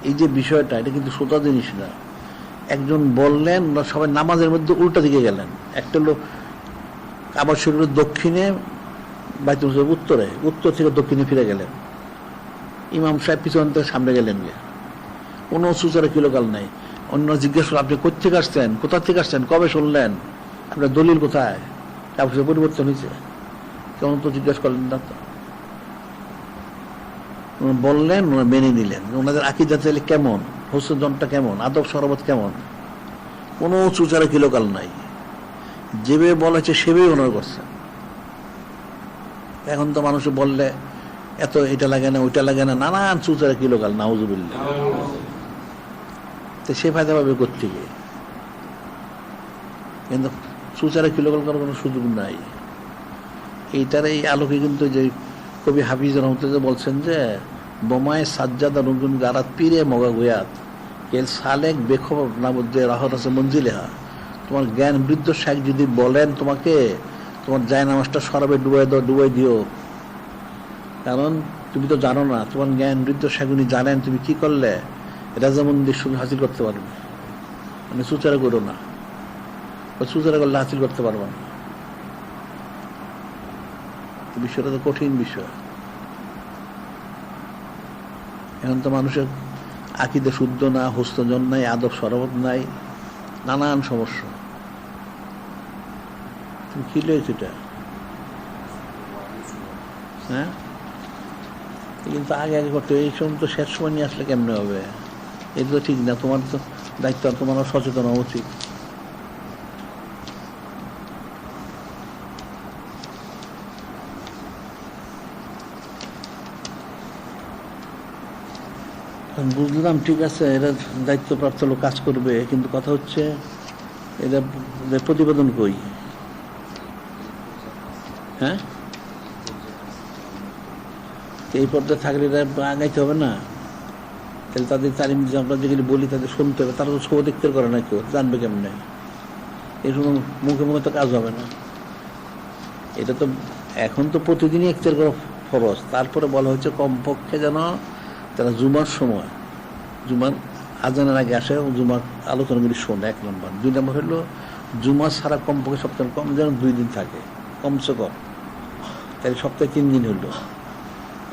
এই যে বিষয়টা এটা কিন্তু সোজা জিনিস না একজন বললেন ওরা সবাই নামাজের মধ্যে উল্টা দিকে গেলেন একটা লোক কাবা শরীফের দক্ষিণে বাইতুল মুকাদ্দাস উত্তর থেকে দক্ষিণে ফিরে গেলেন ইমাম সাহেব পিছন থেকে সামনে গেলেন কোনো সুচারা কিলোকাল নাই অন্য জিজ্ঞেস করল আপনি কোথেকে আসছেন কোথা থেকে আসছেন কবে শুনলেন আপনার দলিল কোথায় কাবা শরীফ পরিবর্তন হয়েছে কেমন তো জিজ্ঞেস করলেন না তো বললেন ওনারা মেনে নিলেন ওনাদের আকীদা চাইলে কেমন হোসেনটা কেমন আদব শরবত কেমন কোনো সুচারা কিলোকাল নাই যেভাবে বলা হচ্ছে সেভাবে ওনার করছেন এখন তো মানুষ বললে এত এটা লাগে না ওইটা লাগে না নানান সুচারা কিলোকাল নাউজুবিল্লাহ তো সে ফায়দা পাবে কোত্থেকে কিন্তু সুচারা কিলোকাল করার কোনো সুযোগ নাই এইটার এই আলোকে কিন্তু যে কবি হাফিজ রহমতুল্লাহ বলছেন যে বোমায় সাজ্জাদা রুগুন গারাত পীরে মগা গুয়াত এল সালেক বেখবর না বলতে রাহত আছে মঞ্জিলেহা তোমার জ্ঞান বৃদ্ধ শেখ যদি বলেন তোমাকে তোমার জায় নামাজটা সরাবে ডুবাই দিও কারণ তুমি তো জানো না তোমার জ্ঞান বৃদ্ধ শেখ উনি জানেন তুমি কি করলে রাজামন্দির শুধু হাসিল করতে পারবে মানে সুচারা করো না সুচারা করলে হাসিল করতে পারবো না বিষয়টা তো কঠিন বিষয় এখন তো মানুষের আকিদে শুদ্ধ না, হস্তজন নাই, আদব সরবত নাই, নানান সমস্যা। তুমি কি লয়েছ এটা? হ্যাঁ, কিন্তু আগে আগে করতে এই সময় তো শেষ সময় নিয়ে আসলে কেমনে হবে? এটা তো ঠিক না। তোমার তো দায়িত্ব, তোমার সচেতন হওয়া উচিত। বুঝলাম, ঠিক আছে, এরা দায়িত্বপ্রাপ্ত লোক কাজ করবে, কিন্তু কথা হচ্ছে এরা প্রতিবেদন কই? হ্যাঁ, এই পর্যায়ে থাকলে এরা আগাইতে হবে না? তাহলে তাদের তালিম যে আমরা যেগুলি বলি তাদের শুনতে হবে। তারা তো শো দেখতে করে না, কেউ জানবে কেমনে? এই সময় মুখে মুখে তো কাজ হবে না। এটা তো এখন তো প্রতিদিনই ইফতার করা ফরজ। তারপরে বলা হচ্ছে কমপক্ষে যেন তারা জুমার সময়, জুমার আজানের আগে আসে, জুমার আলোচনাগুলি শোনে, 1 নম্বর। 2 নম্বর হলো জুমা ছাড়া কমপক্ষে সপ্তাহে কম যেন 2 দিন থাকে, কমসে কম। তাহলে সপ্তাহে 3 দিন হলো,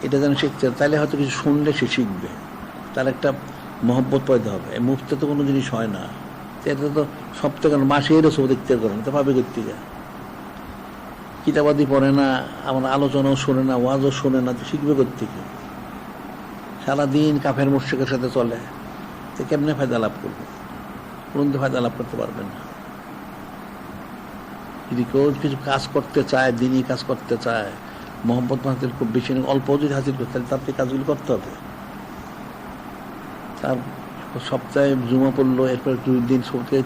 এটা যেন শিখতে। তাহলে হয়তো কিছু শুনলে সে শিখবে, তার একটা মহব্বত পয়দা হবে। মুফতে তো কোনো জিনিস হয় না, এটা তো সপ্তাহে কেন মাসে এরও সব দেখতে করে না, তো পাবে কর্তিকা। কিতাবাদি পড়ে না, আমার আলোচনাও শোনে না, ওয়াজও শোনে না, তো শিখবে কর্তিকে? সারাদিন কাফের মুশরিকের সাথে চলে, তো কেমনে ফায়দা লাভ করবে? কোনো ফায়দা লাভ করতে পারবে না। যদি কেউ কিছু কাজ করতে চায়, দিনই কাজ করতে চায়, মহব্বত হাসিল খুব বেশি না, অল্প যদি হাসিল করতে, তাহলে তার কাজগুলি করতে হবে। তার সপ্তাহে জুমা পড়লো, এরপর 2 দিন সপ্তাহে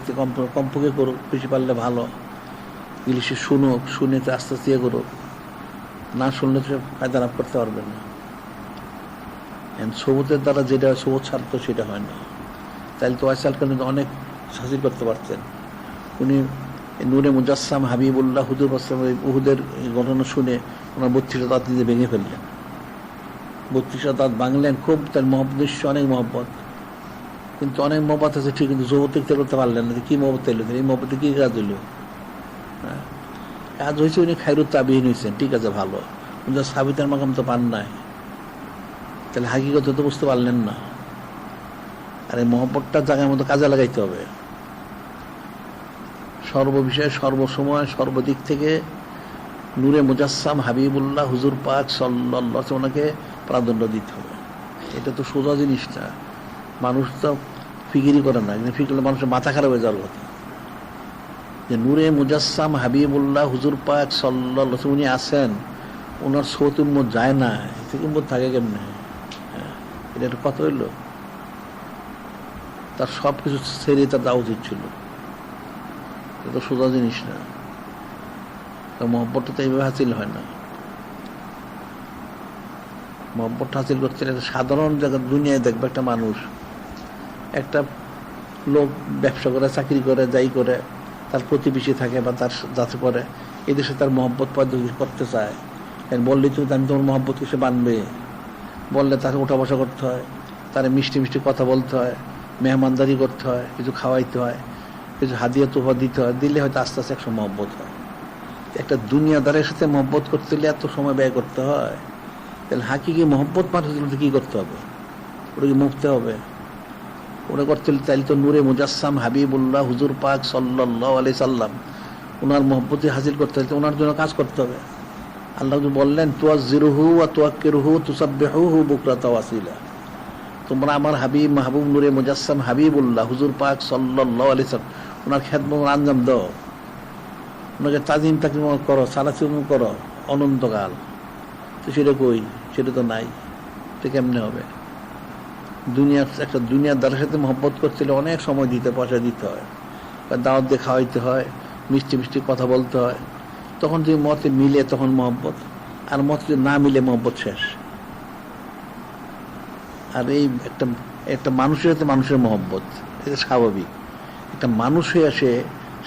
কমপক্ষে করুক, বেশি পারলে ভালো। ইংলিশে শুনুক, শুনে তো আস্তে আস্তে করুক, না শুনলে তো ফায়দা লাভ করতে পারবে না। সবুতের দ্বারা যেটা সবুত স্বার্থ সেটা হয় না। তাহলে তো ওয়াইসাল কারণে অনেক হাসিল করতে পারতেন। উনি নূরে মুজাসসাম হাবিবুল্লাহ হুজুর উহুদের ঘটনা শুনে ওনার 32টা দাঁত নিজে ভেঙে ফেললেন। 32টা দাঁত ভাঙলেন, খুব তার মহব্বত, নিশ্চয় অনেক মহব্বত, কিন্তু অনেক মহব্বত আছে ঠিক, কিন্তু জগতে করতে পারলেন না। কি মহব্বত এলো? এই মহব্বতে কি কাজ হইল? কাজ হয়েছে উনি খায়রুত তাবিঈন হয়েছেন, ঠিক আছে, ভালো, কিন্তু সাবিতের মাকাম তো পান নাই। তাহলে হাকিকত তো বুঝতে পারলেন না। আর এই মহব্বতটা জায়গার মতো কাজে লাগাইতে হবে। সর্ববিষয়ে, সর্বসময়, সর্বদিক থেকে নূরে মুজাসসাম হাবিবুল্লাহ হুজুর পাক সাল্লাল্লাহু আলাইহি ওয়াসাল্লাম ওনাকে প্রাধান্য দিতে হবে। এটা তো সোজা জিনিস না। মানুষ তো ফিকিরই করে না, ফিকির করলে মানুষের মাথা খারাপ হয়ে যাওয়ার কথা। যে নূরে মুজাসসাম হাবিবুল্লাহ হুজুর পাক সাল্লাল্লাহু আলাইহি ওয়াসাল্লাম উনি আছেন, ওনার সৌত উম্মত যায় না, উম্মত থাকে কেমনে? এটা একটা কথা হইল? তার সব কিছু ছেড়ে তার যাওয়া উচিত ছিল। এটা তো সোজা জিনিস না। মহব্বতটা তো এইভাবে হাসিল হয় না। মহব্বতটা হাসিল করতে সাধারণ জায়গায় দুনিয়ায় দেখবে একটা মানুষ, একটা লোক ব্যবসা করে, চাকরি করে, যাই করে, তার প্রতিবেশী থাকে বা তার যাতে করে, এদেশে তার মহব্বত পয়দা করতে চায়। বললেই তো আমি তোমার মহব্বত কিসে বানবে? বললে তাকে ওঠা বসা করতে হয়, তার মিষ্টি মিষ্টি কথা বলতে হয়, মেহমানদারি করতে হয়, কিছু খাওয়াইতে হয়, কিছু হাদিয়া তোফা দিতে হয়, দিলে হয়তো আস্তে আস্তে একসময় মহব্বত হয়। একটা দুনিয়াদারের সাথে মহব্বত করতে হলে এত সময় ব্যয় করতে হয়। তাহলে হাকিকি মহব্বত মানুষ কি করতে হবে? ওটা কি মুফতে হবে? ওটা করতে হলে তাহলে তো নূরে মুজাসসাম হাবিবুল্লাহ হুজুর পাক সাল্লাল্লাহু আলাইহি সাল্লাম ওনার মহব্বতে হাসিল করতে হলে ওনার জন্য কাজ করতে হবে। আল্লাহ বললেন, তুয়াজ্জিরুহু ওয়া তুয়াক্কিরুহু তুসাব্বিহুহু বুকরাতাও ওয়া আসীলা। তোমরা আমার হাবিব মাহবুব নূরে মুজাসসাম হাবিবুল্লাহ হুজুর পাক সাল্লাল্লাহু আলাইহি সাল্লাম ওনার খেদমত আঞ্জাম দাও, ওনাকে তাজিম তাকরিম করো, সালাতুম করো অনন্তকাল। তো সেটা কই? সেটা তো নাই। তো কেমনে হবে? একটা দুনিয়াদারের সাথে মহব্বত করতে হলে অনেক সময় দিতে, পয়সা দিতে হয়, দাওয়াত দিয়ে খাওয়াইতে হয়, মিষ্টি মিষ্টি কথা বলতে হয়। তখন যদি মতে মিলে তখন মহব্বত, আর মত যদি না মিলে মহব্বত শেষ। আর এই একটা মানুষের সাথে মানুষের মহব্বত, এটা স্বাভাবিক। একটা মানুষ হয়ে আসে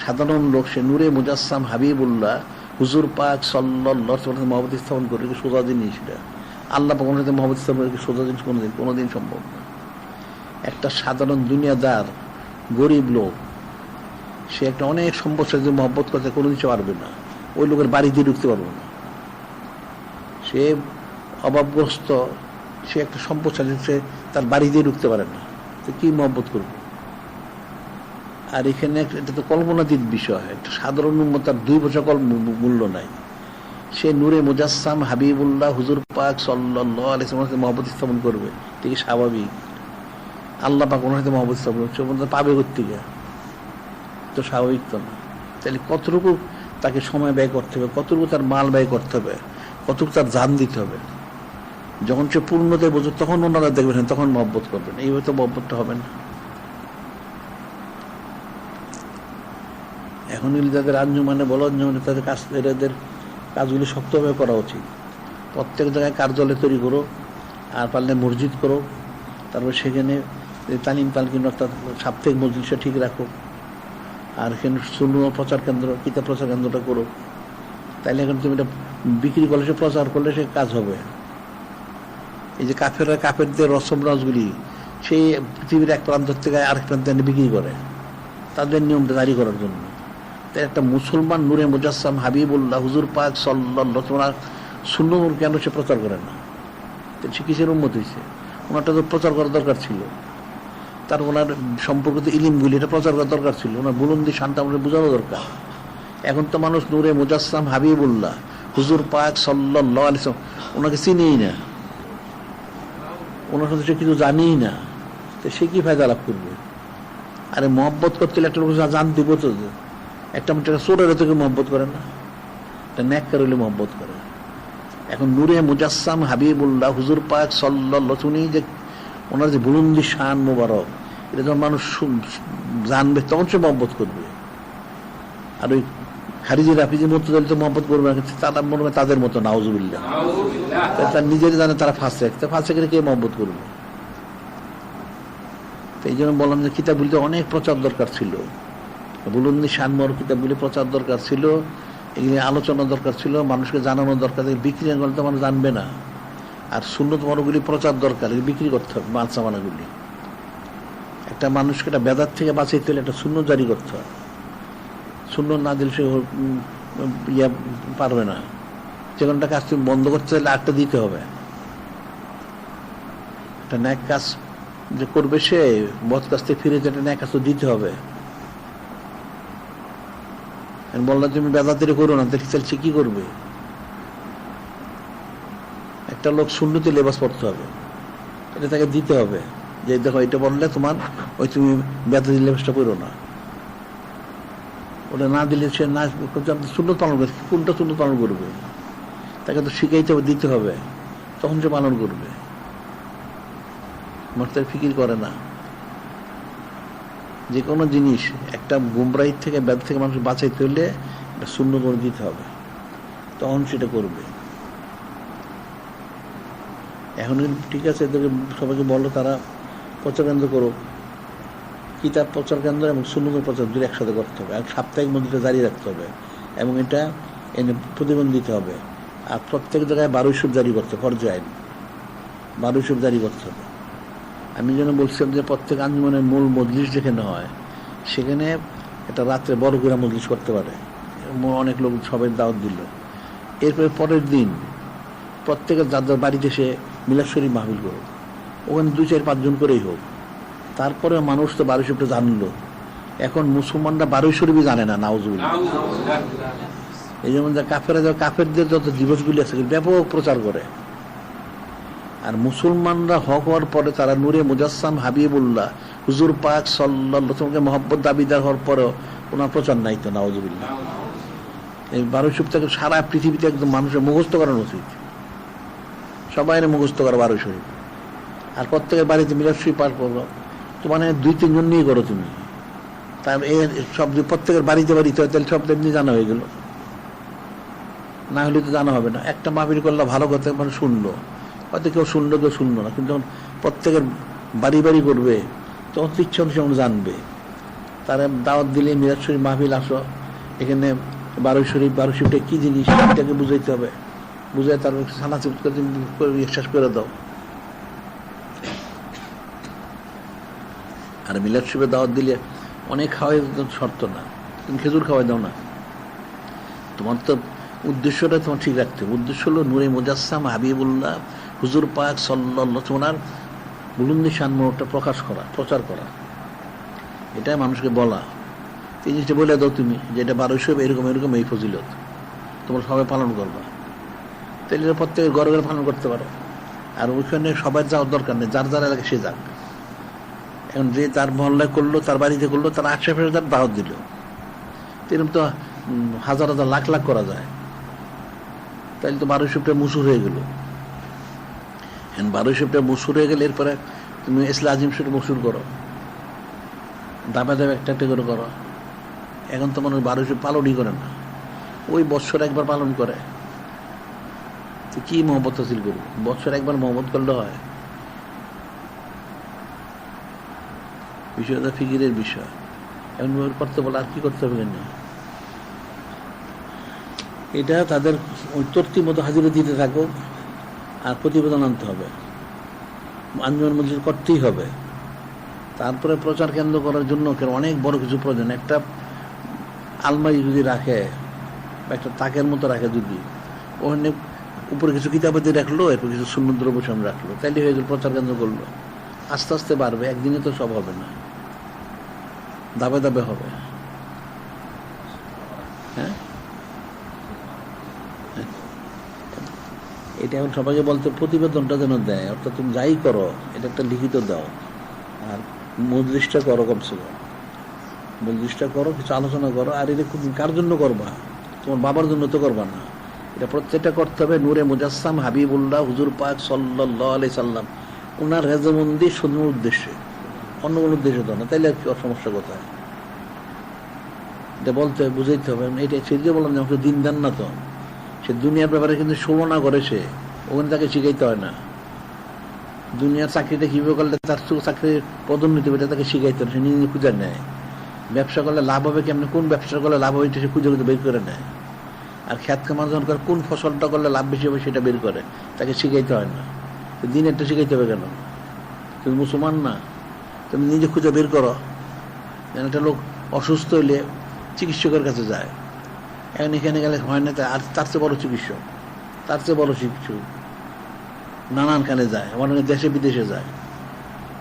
সাধারণ লোক, সে নূরে মুজাসসাম হাবিবুল্লাহ হুজুর পাক সাল্লাল্লাহু আলাইহি ওয়াসাল্লাম মহব্বত স্থাপন করে, সোজা জিনিস এটা। আল্লাহ পাক ওনার সাথে মহব্বত স্থাপন করে সোজা জিনিস কোনোদিন সম্ভব না। একটা সাধারণ দুনিয়াদার গরিব লোক, সে একটা অনেক সম্পদ সাথে মহব্বত করতে কোনোদিন সে পারবে না। ওই লোকের বাড়ি দিয়ে ঢুকতে পারবে না। সে অভাবগ্রস্ত, সে একটা সম্পদশালী, সে তার বাড়িতে ঢুকতে পারে না, তো কি মহব্বত করবো? আর এখানে এটা তো কল্পনাতীত বিষয়, একটা সাধারণ উম্মত, তার 2 পয়সা মূল্য নাই। সে নূরে মুজাসসাম হাবিবুল্লাহ হুজুর পাক সাল্লাল্লাহু আলাইহি ওয়াসাল্লাম মহব্বত স্থাপন করবে, ঠিক স্বাভাবিক। আল্লাহ পাক ওনার সাথে মহব্বত স্থাপন করছে, পাবে কোত্থেকে? তো স্বাভাবিক তো না। তাহলে কতটুকু তাকে সময় ব্যয় করতে হবে, কতটুকু তার মাল ব্যয় করতে হবে, কতটুকু তার জান দিতে হবে। যখন সে পূর্ণতায় বোঝে তখন ওনারা দেখবেন, তখন মহব্বত করবেন। এইভাবে তো মহব্বতটা হবে না। এখন যাদের আঞ্জুমানে বলো, আঞ্জুমানে তাদের কাজ, এদের কাজগুলি শক্তভাবে করা উচিত। প্রত্যেক জায়গায় কার্যালয় তৈরি করো, আর পারলে মসজিদ করো, তারপর সেখানে তালিম তালকিন অর্থাৎ সাপ্তাহিক মজলিসটা ঠিক রাখো, আর এখানে সুন্নাহ প্রচার কেন্দ্র, কিতাব প্রচার কেন্দ্রটা করো। তাইলে এখন তুমি এটা বিক্রি করলে, সে প্রচার করলে সে কাজ হবে। এই যে কাফেরদের রসম রসগুলি সেই পৃথিবীর এক প্রান্ত থেকে আরেক প্রান্তে বিক্রি করে, তাদের নিয়মটা জারি করার জন্য। তাই একটা মুসলমান নূরে মুজাসসাম হাবিবুল্লাহ হুজুর পাক সাল্লাল্লাহু আলাইহি ওয়াসাল্লাম সুন্নাহ কেন সে প্রচার করে না? সে কিসের উম্মত হয়েছে? ওনারটা তো প্রচার করা দরকার ছিল, তার ওনার সম্পর্কিত ইলিমগুলি এটা প্রচার করা দরকার ছিল, ওনার বুলন্দি শান্তি আমাদের বোঝানো দরকার। এখন তো মানুষ নূরে মুজাসসাম হাবিবুল্লাহ হুজুর পাক সাল্লাল্লাহু আলাইহি ওয়াসাল্লাম ওনাকে চিনেই না, ওনার সাথে সে কিছু জানেই না, তো সে কি ফায়দা লাভ করবে? আরে মহব্বত করতে হলে একটা লোক জান দিব তো। একটা চোরের তোকে মহব্বত করে না, একটা নেককার হইলে মহব্বত করে। এখন নূরে মুজাসসাম হাবিবুল্লাহ হুজুর পাক সাল্লাল্লাহু আলাইহি ওয়াসাল্লাম যে ওনার যে বুলন্দি শান মোবারক, এটা যখন মানুষ জানবে তখন সে মহব্বত করবে। আর ওই খারিজি রাফিজি মুতযালি তো মহব্বত করবে না, তারা মনে হয় তাদের মতো, নাউজুবিল্লাহ। তার নিজের জানে তারা ফাসেক, তা ফাসেকের কে মহব্বত করবে? এই জন্য বললাম যে কিতাবগুলিতে অনেক প্রচার দরকার ছিল, বুলন্দি শানমোহর কিতাবগুলি প্রচার দরকার ছিল, এগুলি আলোচনা দরকার ছিল, মানুষকে জানানো দরকার। বিক্রি করলে তো মানুষ জানবে না। আর সুন্নত মরগুলি প্রচার দরকার, বিক্রি করতে হবে মালসামানাগুলি। একটা মানুষকে একটা বেদাত থেকে বাঁচাইতে হলে একটা সুন্নত জারি করতে হয়। সুন্নত না দিলে সে পারবে না। যে কোনটা কাজ তুমি বন্ধ করতে চাইলে আটটা দিতে হবে। একটা ন্যাক কাজ যে করবে সে বদ কাজ থেকে ফিরে যেটা ন্যাক কাজ তো দিতে হবে। বললাম তুমি বেদাতের করো না, দেখি সে কি করবে? একটা লোক সুন্নতি লেবাস পড়তে হবে, এটা তাকে দিতে হবে যে দেখো এটা বললে তোমার ওই তুমি বেদাতি লেবাসটা পড়ো না। ওটা না দিলে সে না সুন্নত পালন করে, কোনটা সুন্নত পালন করবে? তাকে তো শিখাইতে হবে, দিতে হবে, তখন সে পালন করবে। মাস্টার ফিকির করে না। যে কোনো জিনিস একটা গুমরাহি থেকে ব্যাধ থেকে মানুষ বাঁচাইতে হলে একটা শূন্য করে দিতে হবে, তখন সেটা করবে। এখন ঠিক আছে, এদেরকে সবাইকে বলো তারা প্রচার কেন্দ্র করো, কিতাব প্রচার কেন্দ্র এবং শূন্য প্রচার দুটো একসাথে করতে হবে। আর সাপ্তাহিক মন্দিরটা জারি রাখতে হবে এবং এটা এনে প্রতিবন্ধ দিতে হবে। আর প্রত্যেক জায়গায় 12 সুদ জারি করতে হবে, ফরজ আইন 12 সুদ জারি করতে হবে। আমি যেন বলছিলাম যে প্রত্যেক আঞ্জুমানের মূল মজলিস যেখানে হয় সেখানে একটা রাত্রে বড় করে মজলিস করতে পারে, অনেক লোক সবাই দাওয়াত দিল। এরপরে পরের দিন প্রত্যেকের যার বাড়িতে সে মিলাদ শরীফ মাহফিল করুক, ওখানে 2, 4, 5 জন করেই হোক। তারপরে মানুষ তো 12 শরীফটা জানলো। এখন মুসলমানরা 12 শরীফই জানে না, নাউজুবিল্লাহ। এই যেমন কাফেরদের যত দিবসগুলি আছে ব্যাপক প্রচার করে। আর মুসলমানরা হক হওয়ার পরে তারা নূরে মুজাসসাম হাবিবুল্লাহ হুজুর পাক সাল্লাল্লাহু আলাইহি ওয়াসাল্লামকে মহব্বত দাবিদার হওয়ার পরেও ওনার প্রচার নাই তো, নাউজুবিল্লাহ। এই 12 শরীফটাকে সারা পৃথিবীতে একদম মানুষের মুখস্থ করানো উচিত, সবাই মুখস্থ করে 12 শরীফ। আর প্রত্যেকের বাড়িতে মিলাদ শরীফ পাঠ করো, তো মানে 2-3 জন নিয়ে করো তুমি, তার সব প্রত্যেকের বাড়িতে বাড়িতে হয়, তাহলে সব এমনি জানা হয়ে গেল। না হলে তো জানা হবে না। একটা মাহফিল করলে ভালো কথা মানে শুনলো, হয়তো কেউ শুনলো কেউ শুনলো না, কিন্তু যখন প্রত্যেকের বাড়ি বাড়ি করবে তখন তো ইচ্ছা অনুসারে জানবে। তারা দাওয়াত দিলে মিলাদ শরীফ মাহফিল আসো, এখানে 12 শরীফটা কি জিনিস এটাকে বুঝাইতে হবে, বুঝাই তার সানা বিশ্বাস করে দাও। আর মিলাদ শরীফে দাওয়াত দিলে অনেক খাওয়াই শর্ত না, তুমি খেজুর খাওয়াই দাও না। তোমার তো উদ্দেশ্যটা তোমার ঠিক রাখতে হবে। উদ্দেশ্য হলো নূরে মুজাসসাম হাবিবুল্লাহ হুজুর পাক সাল্লাল্লাহু আলাইহি ওয়াসাল্লাম বুলন্দি শানমোহরটা প্রকাশ করা, প্রচার করা, এটাই মানুষকে বলা। এই জিনিসটা বলে দাও তুমি যে এটা 1200 এরকম এরকম এই ফজিলত, তোমরা সবাই পালন করবা, তাহলে প্রত্যেকের ঘরে ঘরে পালন করতে পারো। আর ওইখানে সবাই যাওয়ার দরকার নেই, যার যার এলাকায় সে যাক। এখন যে তার মহল্লায় করলো, তার বাড়িতে করলো, তার আশেপাশে তার দাওয়াত দিল, এরকম তো হাজার হাজার লাখ লাখ করা যায়। তাইলে তো 1200টা মুসুর হয়ে গেল। 1200টা মুসুর হয়ে গেলে এরপরে তুমি ইসলা আজিম শুরু মুসুর করো, দাবা দাবা একটা একটা করে করো। এখন তো মানুষ 1200 পালনই করে না, ওই বৎসর একবার পালন করে, তো কি মহব্বত হাসিল করবো? বৎসর একবার মহব্বত করলে হয়? বিষয়টা ফিকিরের বিষয়। এখন করতে বলে আর কি করতে হবে না, এটা তাদের ওই তর্তি মতো হাজিরা দিতে থাকো, আর প্রতিবেদন আনতে হবে, আঞ্জুমান মজলিস করতেই হবে। তারপরে প্রচার কেন্দ্র করার জন্য অনেক বড় কিছু প্রয়োজন। একটা আলমারি যদি রাখে, একটা তাকের মতো রাখে, যদি ওখানে উপরে কিছু কিতাবাদি রাখলো, এরপর কিছু সুন্নত দ্রব্য রাখলো, তাইলে হয়ে গেল প্রচার কেন্দ্র করলো। আস্তে আস্তে বাড়বে, একদিনে তো সব হবে না, দাবে দাবে হবে। হ্যাঁ, এটা এখন সবাইকে বলতে প্রতিবেদনটা যেন দেয়, অর্থাৎ তুমি যাই করো এটা একটা লিখিত দাও, আর মজলিসটা করো, কমসে কম মজলিসটা করো, কিছু আলোচনা করো। আর এটা কার জন্য করবা? তোমার বাবার জন্য তো করবা না, এটা প্রত্যেকটা করতে হবে নূরে মুজাসসাম হাবিবুল্লাহ হুজুর পাক সাল্লাল্লাহু আলাইহি সাল্লাম ওনার রেজামন্দি শুধু উদ্দেশ্যে, অন্য কোনো উদ্দেশ্য তো না। তাইলে আর কি সমস্যা কোথায়? এটা বলতে হবে, বুঝাইতে হবে। এটা সেদিকে বললাম যে আমাকে দিন দেন না, তো সে দুনিয়ার ব্যাপারে কিন্তু শোভনা করেছে, ওখানে তাকে শিখাইতে হয় না। দুনিয়ার চাকরিটা কিভাবে করলে তার চাকরির পদোন্নতি হবে, তাকে শিখাইতে হবে, সে নিজে নিজে খুঁজে নেয়। ব্যবসা করলে লাভ হবে কেমনি, কোন ব্যবসা করলে লাভ হবে সে খুঁজে খুঁজে বের করে নেয়। আর খ্যাত কামার্জন করে কোন ফসলটা করলে লাভ বেশি হবে সেটা বের করে, তাকে শিখাইতে হয় না। দিনেরটা শিখাইতে হবে কেন? তুমি মুসলমান না, তুমি নিজে খুঁজে বের করো। যেন একটা লোক অসুস্থ হইলে চিকিৎসকের কাছে যায়, এখন এখানে গেলে হয় না, আর তার চেয়ে বড় চিকিৎসক, তার চেয়ে বড় শিক্ষক নানানখানে যায়, অনেক দেশে বিদেশে যায়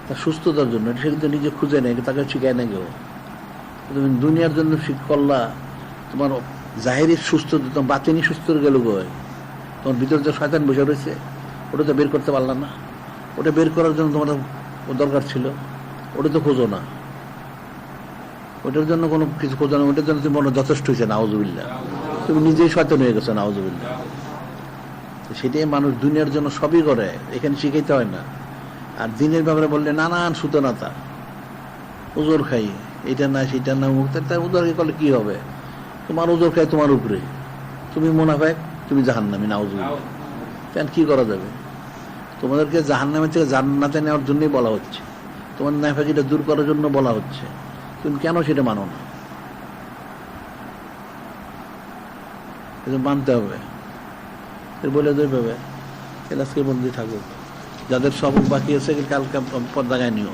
তার সুস্থতার জন্য। সে কিন্তু নিজে খুঁজে নেয়, তাকে শিখায় না কেউ। তুমি দুনিয়ার জন্য করলা, তোমার জাহেরি সুস্থ, তোমার বাতিনি সুস্থ গেল গয়, তোমার ভিতরে যে শয়তান বসে রয়েছে ওটা তো বের করতে পারলাম না। ওটা বের করার জন্য তোমার দরকার ছিল, ওটা তো খোঁজো না, ওটার জন্য কোনো কিছু খোঁজো না, ওটার জন্য তুমি মনে যথেষ্ট হয়েছে নাউজুবিল্লাহ, তুমি নিজেই শয়তান হয়ে গেছো নাউজুবিল্লাহ। সেটাই মানুষ দুনিয়ার জন্য সবই করে, এখানে শিখাইতে হয় না। আর দিনের ব্যাপারে বললে নানান সুতনাতা, ওজোর খাই, এটা না সেটা না, মুক্ত ওজোর করলে কি হবে? তোমার ওজোর খাই তোমার উপরে, তুমি মুনাফিক, তুমি জাহান্নামী নাউজুবিল্লাহ। কেন কি করা যাবে? তোমাদেরকে জাহান্নামের থেকে জান্নাতে নেওয়ার জন্যই বলা হচ্ছে, তোমার নাফাকিটা দূর করার জন্য বলা হচ্ছে, তুমি কেন সেটা মানো না? মানতে হবে, বলে দেবে আজকে বন্দি থাকুক, যাদের সবক বাকি আছে কালকে পর্দায় নিও।